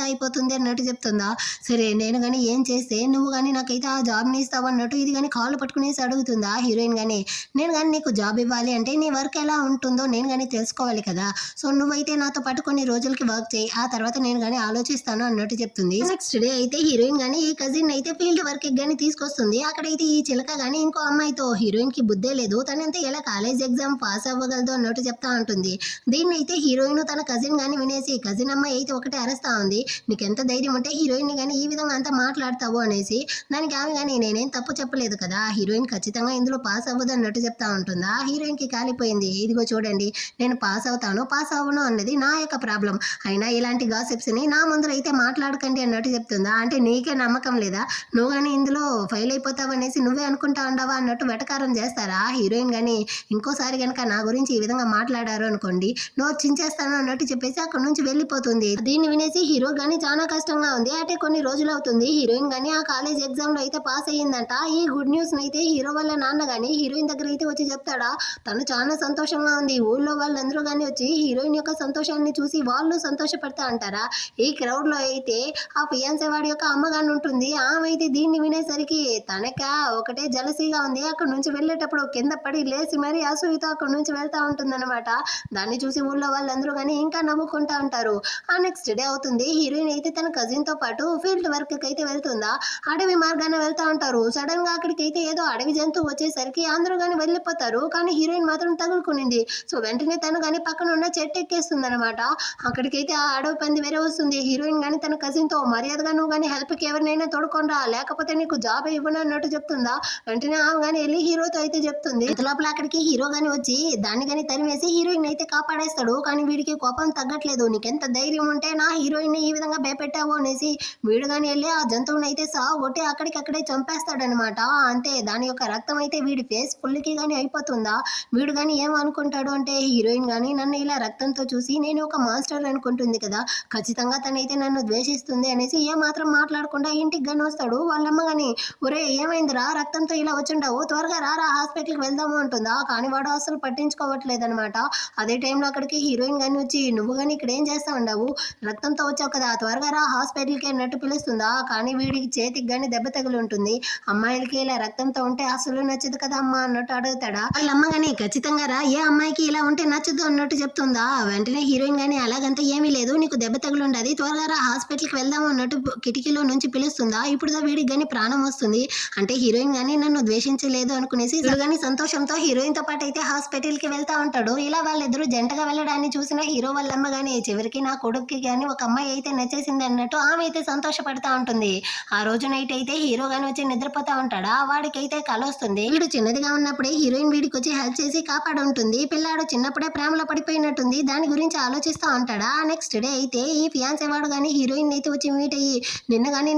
అయిపోతుంది అన్నట్టు చెప్తుందా. సరే నేను కానీ ఏం చేస్తే నువ్వు కానీ నాకైతే ఆ జాబ్ని ఇస్తావు అన్నట్టు ఇది కానీ కాళ్ళు పట్టుకునేసి అడుగుతుందా హీరోయిన్ కానీ. నేను కానీ నీకు జాబ్ ఇవ్వాలి అంటే నీ వర్క్ ఎలా ఉంటుందో నేను కానీ తెలుసుకోవాలి కదా, సో నువ్వైతే నాతో పాటు కొన్ని రోజులకి వర్క్ చేయి, ఆ తర్వాత నేను కానీ ఆలోచిస్తాను అన్నట్టు చెప్తుంది. నెక్స్ట్ డే అయితే హీరోయిన్ కానీ ఈ కజిన్ అయితే ఫీల్డ్ వర్క్ కానీ తీసుకొస్తుంది. అక్కడైతే ఈ చిలక కానీ ఇంకో అమ్మాయితో హీరోయిన్ కి బుద్ధే లేదు, తనంతా ఎలా కాలేజ్ ఎగ్జామ్ పాస్ అవ్వగలదు అన్నట్టు చెప్తా ఉంటుంది. దీన్ని అయితే హీరోయిన్ తన కజిన్ కానీ వినేసి కజిన్ అమ్మాయి అయితే ఒకటే అరుస్తా ఉంది, నీకెంత ధైర్యం ఉంటే హీరోయిన్ కానీ ఈ విధంగా అంతా మాట్లాడతావు అనేసి. దానికి ఆమె కానీ నేనేం తప్పు చెప్పలేదు కదా, హీరోయిన్ ఖచ్చితంగా ఇందులో పాస్ అవ్వదు అన్నట్టు చెప్తా ఉంటుందా. హీరోయిన్ కి కాలిపోయింది, ఇదిగో చూడండి నేను పాస్ అవుతాను పాస్ అవ్వను అన్నది నా యొక్క ప్రాబ్లం, అయినా ఇలాంటి గాసిప్స్ ని నా ముందర అయితే మాట్లాడకండి అన్నట్టు చెప్తుందా. అంటే నీకే నమ్మకం లేదా, నువ్వు కానీ ఇందులో ఫెయిల్ అయిపోతావు అనేసి నువ్వే అనుకుంటా ఉండవా అన్నట్టు వెటకారం చేస్తారా హీరోయిన్ కానీ. ఇంకోసారి కనుక నా గురించి ఈ విధంగా మాట్లాడారు అనుకోండి నోరు చించేస్తాను అన్నట్టు చెప్పేసి అక్కడ నుంచి వెళ్ళిపోతుంది. దీన్ని వినేసి హీరో కానీ చాలా కష్టంగా ఉంది. అంటే కొన్ని రోజులు అవుతుంది హీరోయిన్ కానీ ఆ కాలేజ్ ఎగ్జామ్ లో అయితే పాస్ అయ్యిందంట. ఈ గుడ్ న్యూస్ అయితే హీరో వాళ్ళ నాన్న కానీ హీరోయిన్ దగ్గర అయితే వచ్చి చెప్తాడా. తను చాలా సంతోషంగా ఉంది, ఊళ్ళో వాళ్ళందరూ కానీ వచ్చి హీరోయిన్ యొక్క సంతోషాన్ని చూసి వాళ్ళు సంతోషపడతా అంటారా. ఈ క్రౌడ్ లో అయితే ఆ ఫియాన్సే వాడి యొక్క అమ్మగాని ఉంటుంది, ఆమె అయితే దీన్ని వినేసరికి తనక ఒకటే జలసీగా ఉంది. అక్కడ నుంచి వెళ్ళేటప్పుడు కింద పడి లేచి మరీ అసూయతో అక్కడ నుంచి వెళ్తా ఉంటుందన్నమాట. దాన్ని చూసి ఊళ్ళో వాళ్ళందరూ కానీ ఇంకా నవ్వుకుంటా ఉంటారు. ఆ నెక్స్ట్ డే అవుతుంది హీరోయిన్ అయితే తన కజిన్ తో పాటు ఫీల్డ్ వర్క్ కి అయితే వెళ్తుందా. అడవి మార్గాన వెళ్తా ఉంటారు. సడన్ గా అక్కడికి అయితే ఏదో అడవి జంతువు వచ్చేసరికి అందరూ కానీ వెళ్ళిపోతారు, కానీ హీరోయిన్ మాత్రం తగులుకునింది. సో వెంటనే తను కానీ పక్కన ఉన్న చెట్టు ఎక్కేస్తుంది అనమాట. అక్కడికైతే ఆ అడవి పంది వేరే వస్తుంది. హీరోయిన్ కానీ తన కజిన్ తో మర్యాదగా నువ్వు కానీ హెల్ప్ కి ఎవరినైనా తోడుకొనరా లేకపోతే నీకు జాబ్ ఇవ్వను అన్నట్టు చెప్తుందా. వెంటనే ఆమె కానీ వెళ్ళి హీరోతో అయితే చెప్తుంది. లోపల అక్కడికి హీరో గాని వచ్చి దాన్ని కానీ తరిమేసి హీరోయిన్ అయితే కాపాడేస్తాడు. కానీ వీడికి కోపం తగ్గట్లేదు, నీకెంత ధైర్యం ఉంటే నా హీరోయిన్ ని ఈ విధంగా భయపెట్టావు అనేసి వీడు కానీ వెళ్ళి ఆ జంతువుని అయితే సాగొట్టి అక్కడికక్కడే చంపేస్తాడనమాట. అంతే దాని యొక్క రక్తం అయితే వీడి ఫేస్ ఫుల్కి కానీ అయిపోతుందా. వీడు కానీ ఏమనుకుంటాడు అంటే హీరోయిన్ కానీ నన్ను ఇలా రక్తంతో చూసి నేను ఒక మాస్టర్ అనుకుంటుంది కదా, ఖచ్చితంగా తనైతే నన్ను ద్వేషిస్తుంది అనేసి ఏమాత్రం మాట్లాడకుండా ఇంటికి కానీ వస్తాడు. వాళ్ళమ్మ కానీ ఒరే ఏమైందిరా రక్తంతో ఇలా వచ్చిండావు, త్వరగా రారా హాస్పిటల్కి వెళ్దాము అంటుందా. కానీ వాడు అసలు పట్టించుకోవట్లేదు అనమాట. అదే టైంలో అక్కడికి హీరోయిన్ కానీ వచ్చి నువ్వు కానీ ఇక్కడ ఏం చేస్తా ఉండవు, రక్తంతో వచ్చావు కదా త్వరగా రా హాస్పిటల్కి అన్నట్టు పిలుస్తుందా. కానీ వీడికి చేతికి కానీ దెబ్బ తగిలి ఉంటుంది. అమ్మాయిలకి ఇలా రక్తంతో ఉంటే అసలు నచ్చదు కదా అమ్మ అన్నట్టు అడుగుతాడా. వాళ్ళ అమ్మ కానీ ఖచ్చితంగా రా ఏ అమ్మాయికి ఇలా ఉంటే నచ్చదు అన్నట్టు చెప్తుందా. వెంటనే హీరోయిన్ కానీ అలాగంతా ఏమీ లేదు నీకు దెబ్బ తగిలి ఉండదు త్వరగా రా హాస్పిటల్కి వెళ్దాము అన్నట్టు కిటికీలో నుంచి పిలుస్తుందా. ఇప్పుడు వీడికి కానీ ప్రాణం వస్తుంది. అంటే హీరోయిన్ కానీ నన్ను ద్వేషించలేదు అనుకునేసి కానీ సంతోషంతో హీరోయిన్ తో పాటు అయితే హాస్పిటల్ కి వెళ్తా ఉంటాడు. ఇలా వాళ్ళిద్దరూ జంటగా వెళ్ళడాన్ని చూసిన హీరో వాళ్ళమ్మ గానీ చివరికి నా కొడుక్కి కానీ ఒక అమ్మాయి అయితే నచ్చేసింది అన్నట్టు ఆమె అయితే సంతోషపడతా ఉంటుంది. ఆ రోజు నైట్ అయితే హీరో గాని వచ్చి నిద్రపోతా ఉంటాడా. వాడికైతే కల వస్తుంది. వీడు చిన్నదిగా ఉన్నప్పుడే హీరోయిన్ వీడికి వచ్చి హెల్ప్ చేసి కాపాడు ఉంటుంది. పిల్లాడు చిన్నప్పుడే ప్రేమలో పడిపోయినట్టుంది, దాని గురించి ఆలోచిస్తూ ఉంటాడా. నెక్స్ట్ డే అయితే ఈ ఫియాన్సే వాడు కానీ హీరోయిన్ అయితే వచ్చి మీట్ అయ్యి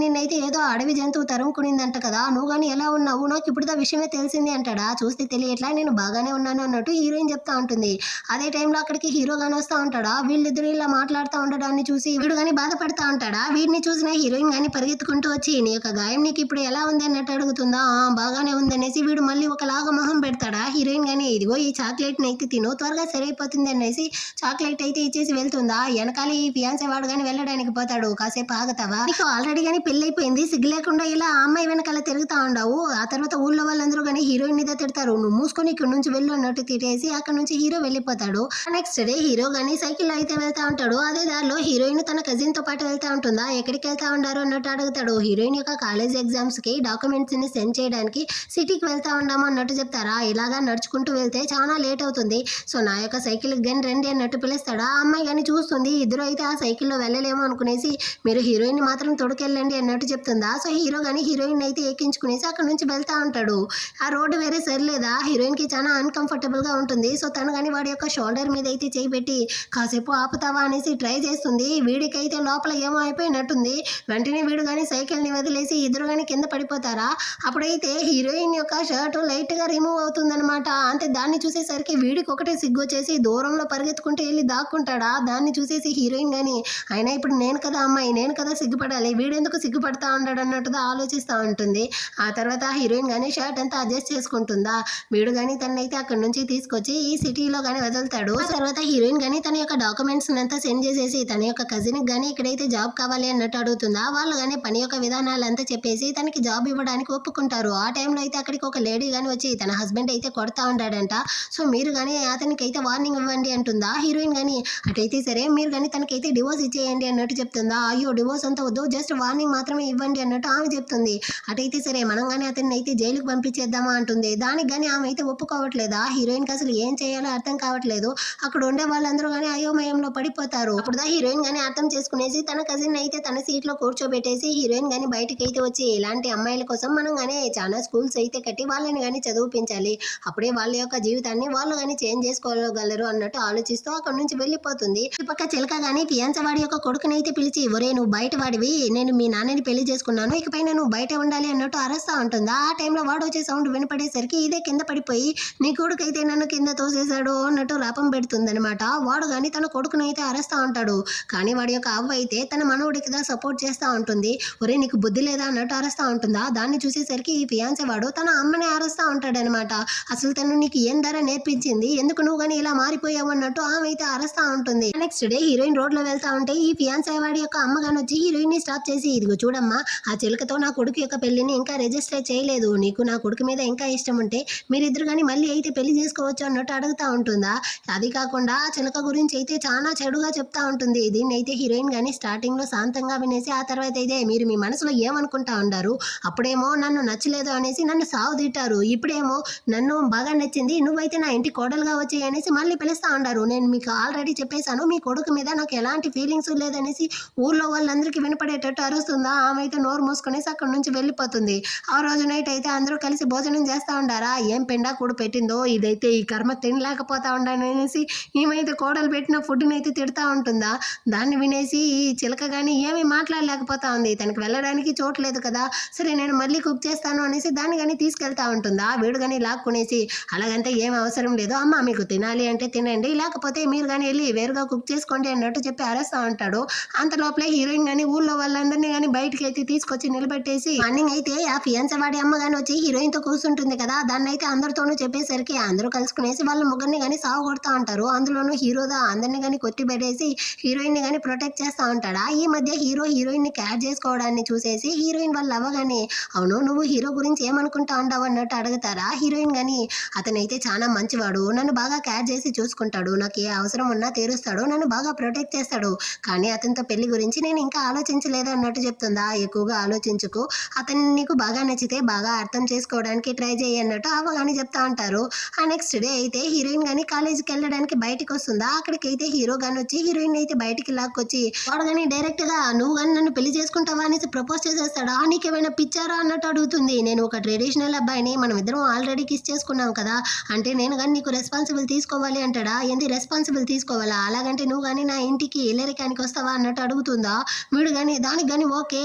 నిన్నైతే ఏదో అడవి జంతువు తరుముకునిందంట కదా, నువ్వు కానీ ఎలా ఉన్నావు నాకు ఇప్పుడు విషయమే తెలిసింది అంటాడా. చూస్తే తెలియట్లా నేను బాగానే ఉన్నాను అన్నట్టు హీరోయిన్ చెప్తా ఉంటుంది. అదే టైంలో అక్కడికి హీరో గాని వస్తూ ఉంటాడా. వీళ్ళిద్దరు ఇలా మాట్లాడుతూ ఉండడాన్ని చూసి చూసి వీడు గాని బాధపడతా ఉంటాడా. వీడిని చూసిన హీరోయిన్ గాని పరిగెత్తుకుంటూ వచ్చి నీ యొక్క గాయం నీకు ఇప్పుడు ఎలా ఉంది అన్నట్టు అడుగుతుందా. బాగానే ఉందనేసి వీడు మళ్ళీ ఒకలాగా మొహం పెడతాడా. హీరోయిన్ గాని ఇదిగో ఈ చాక్లెట్ అయితే తిను త్వరగా సరైపోతుంది అనేసి చాక్లెట్ అయితే ఇచ్చేసి వెళ్తుందా. వెనకాల ఈ ఫియాన్సే వాడు గాని వెళ్ళడానికి పోతాడు. కాసేపు ఆగుతావా, నీకు ఆల్రెడీ గానీ పెళ్ళైపోయింది, సిగ్గు లేకుండా ఇలా ఆ అమ్మాయి వెనకాల తిరుగుతా ఉండవు. ఆ తర్వాత ఊళ్ళో వాళ్ళందరూ గానీ హీరోయిన్ మీద తిడతారు. నువ్వు మూసుకొని ఇక్కడ నుంచి వెళ్ళు అన్నట్టు తిట్టేసి అక్కడ నుంచి హీరో వెళ్ళిపోతాడు. నెక్స్ట్ డే హీరో గానీ సైకిల్ అయితే వెళ్తా ఉంటాడు. అదే దారిలో హీరోయిన్ తన కజిన్ తో పాటు వెళ్తా ఉంటుందా. ఎక్కడికి వెళ్తా ఉండారు అన్నట్టు అడుగుతాడు. హీరోయిన్ యొక్క కాలేజ్ ఎగ్జామ్స్ కి డాక్యుమెంట్స్ ని సెండ్ చేయడానికి సిటీకి వెళ్తా ఉన్నాము అన్నట్టు చెప్తారా. ఇలాగా నడుచుకుంటూ వెళ్తే చాలా లేట్ అవుతుంది. సో నా యొక్క సైకిల్ గన్ రండి అన్నట్టు పిలుస్తాడా. ఆ అమ్మాయి కానీ చూస్తుంది. ఇద్దరు అయితే ఆ సైకిల్లో వెళ్ళలేము అనుకునేసి మీరు హీరోయిన్ మాత్రం తొడుకెళ్ళండి అన్నట్టు చెప్తుందా. సో హీరో కానీ హీరోయిన్ అయితే ఎక్కించుకునేసి అక్కడ నుంచి వెళ్తా ఉంటాడు. ఆ రోడ్డు వేరే సరిలేదా, హీరోయిన్ కి చాలా అన్కంఫర్టబుల్ గా ఉంటుంది. సో తను కానీ వాడి యొక్క షోల్డర్ మీద అయితే చేయి పెట్టి కాసేపు ఆపుతావా అనేసి ట్రై చేస్తుంది. వీడికైతే లోపల ఏమో అయిపోయినట్టుంది. వెంటనే వీడు కానీ సైకిల్ ని వదిలేసి ఇద్దరు కానీ కింద పడిపోతారా. అప్పుడైతే హీరోయిన్ యొక్క షర్ట్ లైట్ గా రిమూవ్ అవుతుందన్నమాట. అంతే దాన్ని చూసేసరికి వీడికి ఒకటే సిగ్గు వచ్చేసి దూరంలో పరిగెత్తుకుంటూ వెళ్ళి దాక్కుంటాడా. దాన్ని చూసేసి హీరోయిన్ గాని అయినా ఇప్పుడు నేను కదా అమ్మాయి, నేను కదా సిగ్గుపడాలి, వీడెందుకు సిగ్గుపడతా ఉంటాడు అన్నట్టుగా ఆలోచిస్తూ ఉంటుంది. ఆ తర్వాత హీరోయిన్ గానీ షర్ట్ అంతా అడ్జస్ట్ చేసుకుంటుందా. వీడు గానీ తనైతే అక్కడ నుంచి తీసుకొచ్చి ఈ సిటీలో గానీ వదులుతాడు. ఆ తర్వాత హీరోయిన్ గానీ తన యొక్క డాక్యుమెంట్స్ అంతా సెండ్ చేసేసి తన యొక్క కజిన్ గానీ ఇక్కడైతే జాబ్ కావాలి అన్నట్టు అడుగుతుందా. వాళ్ళు గానీ పని యొక్క విధానాలంతా చెప్పేసి తనకి జాబ్ ఇవ్వడానికి ఒప్పుకుంటారు. ఆ టైంలో అయితే అక్కడికి ఒక లేడీ గానీ వచ్చి తన హస్బెండ్ అయితే కొడతా ఉంటాడంట. సో మీరు గానీ అతనికి అయితే వార్నింగ్ ఇవ్వండి అంటుందా. హీరోయిన్ గానీ అటైతే సరే మీరు కానీ తనకైతే డివోర్స్ ఇచ్చేయండి అన్నట్టు చెప్తుందా. అయ్యో డివోర్స్ అంతా వద్దు, జస్ట్ వార్నింగ్ మాత్రమే ఇవ్వండి అన్నట్టు ఆమె చెప్తుంది. అటైతే సరే మనం కానీ అతన్ని అయితే జైలుకి పంపించేద్దామా అంటుంది. దానికి కానీ ఆమె అయితే ఒప్పుకోవట్లేదా. హీరోయిన్కి అసలు ఏం చేయాలో అర్థం కావట్లేదు. అక్కడ ఉండే వాళ్ళందరూ కానీ అయోమయంలో పడిపోతారు. అప్పుడుదా హీరోయిన్ గానీ అర్థం చేసుకునేసి తన కజిన్ అయితే తన సీట్ లో కూర్చోబెట్టేసి హీరోయిన్ గానీ బయటకి అయితే వచ్చి ఇలాంటి అమ్మాయిల కోసం మనం కానీ చాలా స్కూల్స్ అయితే కట్టి వాళ్ళని కానీ చదివించాలి, అప్పుడే వాళ్ళ యొక్క జీవితాన్ని వాళ్ళు కానీ చేంజ్ చేసుకోగలరు అన్నట్టు ఆలోచిస్తూ అక్కడ నుంచి వెళ్ళిపోతుంది. ఈ పక్క చిలక గానీ ఫియాన్సీ వాడి యొక్క కొడుకుని అయితే పిలిచి ఒరే నువ్వు బయట వాడివి, నేను మీ నాన్నని పెళ్లి చేసుకున్నాను, ఇకపైన నువ్వు బయట ఉండాలి అన్నట్టు అరుస్తా ఉంటుందా. ఆ టైంలో వాడు వచ్చే సౌండ్ వినపడేసరికి ఇదే కింద పడిపోయి నీ కొడుకు అయితే నన్ను కింద తోసేశాడు అన్నట్టు రాపం పెడుతుంది అనమాట. వాడు కానీ తన కొడుకుని అయితే అరుస్తా ఉంటాడు. కానీ వాడి యొక్క అవ్వ అయితే తన మనవుడికి సపోర్ట్ చేస్తూ ఉంటుంది. ఒరే నీకు బుద్ధి లేదా అన్నట్టు అరుస్తా ఉంటుందా. దాన్ని చూసేసరికి ఈ ఫియాన్సీ వాడు తన అమ్మని అరుస్తా ఉంటాడు అనమాట. అసలు తను నీకు ఏం ధర నేర్పించింది, ఎందుకు నువ్వు కానీ ఇలా మారిపోయావు అన్నట్టు ఆమె అయితే అరుస్తా ఉంటుంది. నెక్స్ట్ డే హీరోయిన్ రోడ్ లో వెళ్తా ఉంటే ఈ ఫియాన్సీ వాడి యొక్క అమ్మగాని వచ్చి హీరోయిన్ ని స్టాప్ చేసి ఇదిగో చూడమ్మా, ఆ చిలకతో నా కొడుకు యొక్క పెళ్లిని ఇంకా రిజిస్టర్ చేయలేదు, నీకు నా కొడుకు మీద ఇంకా ఇష్టం ఉంటే మీరిద్దరు కానీ మళ్ళీ అయితే పెళ్లి చేసుకోవచ్చు అన్నట్టు అడుగుతా ఉంటుందా. అది కాకుండా ఆ చిలక గురించి అయితే చాలా చెడుగా చెప్తా ఉంటుంది. దీన్ని అయితే హీరోయిన్ గానీ స్టార్టింగ్ లో శాంతంగా వినేసి ఆ తర్వాత అయితే మీరు మీ మనసులో ఏమనుకుంటా ఉండారు, అప్పుడేమో నన్ను నచ్చలేదు అనేసి నన్ను సాగు తిట్టారు, ఇప్పుడేమో నన్ను బాగా నచ్చింది, నువ్వైతే నా ఇంటి కోడలుగా వచ్చాయి అనేసి మళ్ళీ పిలుస్తా ఉండారు. నేను మీకు ఆల్రెడీ చెప్పేశాను మీ కొడుకు మీద నాకు ఎలాంటి ఫీలింగ్స్ లేదనేసి ఊర్లో వాళ్ళందరికీ వినపడేటట్టు అరుస్తుందా. ఆమె అయితే నోరు మూసుకునేసి అక్కడ నుంచి వెళ్ళిపోతుంది. ఆ రోజు నైట్ అయితే అందరూ కలిసి భోజనం చేస్తా ఉండారా. ఏం పెండా కూడా పెట్టిందో ఇదైతే ఈ కర్మ తినలేకపోతా ఉండాలనేసి ఈమెయితే కోడలు పెట్టిన ఫుడ్ని అయితే తిడతా ఉంటుందా. దాన్ని వినేసి ఈ చిలక కానీ ఏమీ మాట్లాడలేకపోతా ఉంది. తనకి వెళ్ళడానికి చోటు లేదు కదా, సరే నేను మళ్ళీ కుక్ చేస్తాను అనేసి దాన్ని కానీ తీసుకెళ్తా ఉంటుందా. వీడు కానీ లాక్కునేసి అలాగంటే ఏం అవసరం లేదు అమ్మ, మీకు తినాలి అంటే తినండి, లేకపోతే మీరు కానీ వెళ్ళి వేరుగా కుక్ చేసుకోండి అన్నట్టు చెప్పి అరేస్తా ఉంటాడు. అంత లోపలే హీరోయిన్ కానీ ఊళ్ళో వాళ్ళందరినీ కానీ బయటికి అయితే తీసుకొచ్చి నిలబెట్టేసి మార్నింగ్ అయితే ఆ ఫియాన్సీ వాడి అమ్మ కానీ వచ్చి హీరోయిన్ తో కూర్చుంటుంది కదా. దాన్ని అయితే అందరితోనూ చెప్పేసరికి అందరూ కలుసుకునేసి వాళ్ళ ముగ్గురిని కానీ సాగు కొడతా ఉంటారు. అందులోనూ హీరోదా అందరిని కానీ కొట్టి పెట్టేసి హీరోయిన్ ని కానీ ప్రొటెక్ట్ చేస్తా ఉంటాడా. ఈ మధ్య హీరో హీరోయిన్ ని క్యాచ్ చేసుకోవడాన్ని చూసేసి హీరోయిన్ వాళ్ళు అవ్వగానే అవును నువ్వు హీరో గురించి ఏమనుకుంటా ఉంటావు అన్నట్టు అడుగుతారా. హీరోయిన్ గాని అతనైతే చాలా మంచివాడు, నన్ను బాగా క్యాచ్ చేసి చూసుకుంటాడు, నాకు ఏ అవసరం ఉన్నా తీరుస్తాడు, నన్ను బాగా ప్రొటెక్ట్ చేస్తాడు, కానీ అతనితో పెళ్లి గురించి నేను ఇంకా ఆలోచించలేదు అన్నట్టు చెప్తుందా. ఎక్కువగా ఆలోచించుకు, అతన్ని నీకు బాగా నచ్చితే బాగా అర్థం చేసుకోవడానికి ట్రై చేయి అన్నట్టు అవ్వగానే చెప్తా ఉంటారు. ఆ నెక్స్ట్ డే అయితే హీరోయిన్ గాని కాలేజీకి వెళ్ళడానికి బయటకు వస్తుందా. అక్కడికి అయితే హీరో గాని వచ్చి హీరోయిన్ అయితే బయటికి లాక్కొచ్చి వాడు కానీ డైరెక్ట్ గా నువ్వు కానీ నన్ను పెళ్లి చేసుకుంటావా అనేసి ప్రపోజ్ చేసేస్తాడా. నీకేమైనా పిచ్చారా అన్నట్టు అడుగుతుంది. నేను ఒక ట్రెడిషనల్ అబ్బాయిని, మనం ఇద్దరం ఆల్రెడీ కిస్ చేసుకున్నాం కదా, అంటే నేను కానీ నీకు రెస్పాన్సిబుల్ తీసుకోవాలి అంటాడా. ఏంది రెస్పాన్సిబుల్ తీసుకోవాలా, అలాగంటే నువ్వు కానీ నా ఇంటికి ఇల్లరికానికి వస్తావా అన్నట్టు అడుగుతుందా. వీడు కానీ దానికి కానీ ఓకే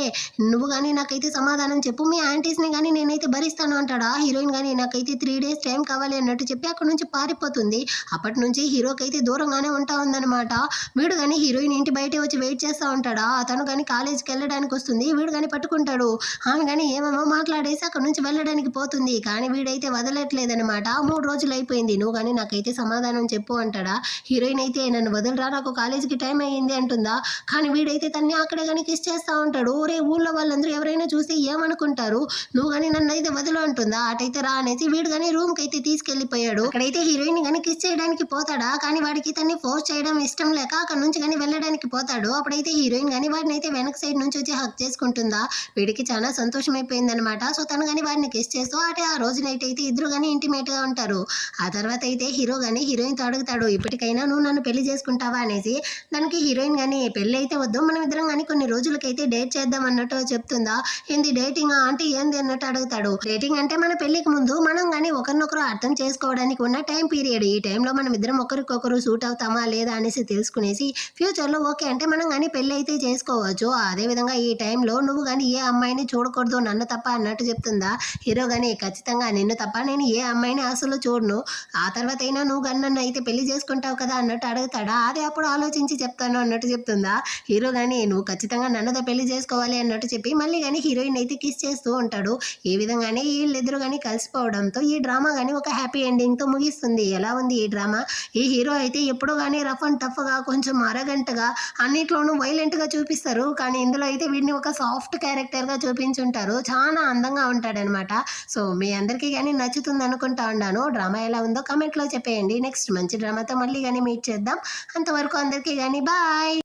నువ్వు కానీ నాకైతే సమాధానం చెప్పు, మీ యాంటీస్ని కానీ నేనైతే భరిస్తాను అంటాడా. హీరోయిన్ కానీ నాకైతే 3 days టైం కావాలి అన్నట్టు చెప్పి అక్కడ నుంచి పారిపోతుంది. అప్పటి నుంచి హీరోకి అయితే దూరంగానే ఉంటా ఉందన్నమాట. వీడు కానీ హీరోయిన్ హీరోయిన్ ఇంటి బయటే వచ్చి వెయిట్ చేస్తూ ఉంటాడా, తను కానీ కాలేజీకి వెళ్ళడానికి వస్తుంది, వీడు కానీ పట్టుకుంటాడు. ఆమె కానీ ఏమేమో మాట్లాడేసి అక్కడ నుంచి వెళ్ళడానికి పోతుంది. కానీ వీడైతే వదలట్లేదనమాట. 3 రోజులు అయిపోయింది, నువ్వు కానీ నాకైతే సమాధానం చెప్పు అంటాడా. హీరోయిన్ అయితే నన్ను వదలరా, నాకు కాలేజీకి టైం అయ్యింది అంటుందా. కానీ వీడైతే తన్ని అక్కడే కానీ కిస్ చేస్తూ ఉంటాడు. ఒరే ఊళ్ళో వాళ్ళందరూ ఎవరైనా చూస్తే ఏమనుకుంటారు, నువ్వు కానీ నన్ను అయితే వదలు అంటుందా. అటైతే రా అనేసి వీడు కానీ రూమ్కి అయితే తీసుకెళ్లిపోయాడు. అక్కడైతే హీరోయిన్ కానీ కిస్ చేయడానికి పోతాడా, కానీ వాడికి తన్ని ఫోర్స్ చేయడం ఇష్టం లేక అక్కడ నుంచి కానీ వెళ్ళడానికి పోతాడు. అప్పుడైతే హీరోయిన్ కానీ వాడిని అయితే వెనక సైడ్ నుంచి వచ్చి హక్ చేసుకుంటుందా. వీడికి చాలా సంతోషం అయిపోయిందనమాట. సో తను కానీ వాడిని కిస్ చేస్తూ అంటే ఆ రోజు నైట్ అయితే ఇద్దరు కానీ ఇంటిమేట్ గా ఉంటారు. ఆ తర్వాత అయితే హీరో కానీ హీరోయిన్ తో అడుగుతాడు, ఇప్పటికైనా నువ్వు నన్ను పెళ్లి చేసుకుంటావా అనేసి. దానికి హీరోయిన్ కానీ పెళ్లి అయితే వద్దు, మనం ఇద్దరం కానీ కొన్ని రోజులకైతే డేట్ చేద్దాం అన్నట్టు చెప్తుందా. ఏంది డేటింగ్ అంటే ఏంది అన్నట్టు అడుగుతాడు. డేటింగ్ అంటే మన పెళ్లికి ముందు మనం కానీ ఒకరినొకరు అర్థం చేసుకోవడానికి ఉన్న టైం పీరియడ్. ఈ టైంలో మనం ఇద్దరం ఒకరికొకరు సూట్ అవుతామా లేదా అనేసి తెలుసుకునేసి ఫ్యూచర్లో ఓకే అంటే మనం కానీ పెళ్లి అయితే చేసుకోవచ్చు. అదే విధంగా ఈ టైంలో నువ్వు కానీ ఏ అమ్మాయిని చూడకూడదు, నన్ను తప్ప అన్నట్టు చెప్తుందా. హీరో కానీ ఖచ్చితంగా నిన్ను తప్ప నేను ఏ అమ్మాయిని అసలు చూడను, ఆ తర్వాత అయినా నువ్వు కానీ నన్ను అయితే పెళ్లి చేసుకుంటావు కదా అన్నట్టు అడుగుతాడా. అదే అప్పుడు ఆలోచించి చెప్తాను అన్నట్టు చెప్తుందా. హీరో కానీ నువ్వు ఖచ్చితంగా నన్నతో పెళ్లి చేసుకోవాలి అన్నట్టు చెప్పి మళ్ళీ కానీ హీరోయిన్ అయితే కిస్ చేస్తూ ఉంటాడు. ఈ విధంగానే వీళ్ళిద్దరు కానీ కలిసిపోవడంతో ఈ డ్రామా కానీ ఒక హ్యాపీ ఎండింగ్తో ముగిస్తుంది. ఎలా ఉంది ఈ డ్రామా. ఈ హీరో అయితే ఎప్పుడు కానీ రఫ్ అండ్ టఫ్గా కొంచెం అరగంటగా అన్నిట్లోనూ వైలెంట్గా చూపిస్తారు, కానీ ఇందులో అయితే వీడిని ఒక సాఫ్ట్ క్యారెక్టర్గా చూపించుంటారు. చాలా అందంగా ఉంటాడనమాట. సో మీ అందరికీ కానీ నచ్చుతుంది అనుకుంటా ఉన్నాను. డ్రామా ఎలా ఉందో కమెంట్లో చెప్పేయండి. నెక్స్ట్ మంచి డ్రామాతో మళ్ళీ కానీ మీట్ చేద్దాం. అంతవరకు అందరికీ కానీ బాయ్.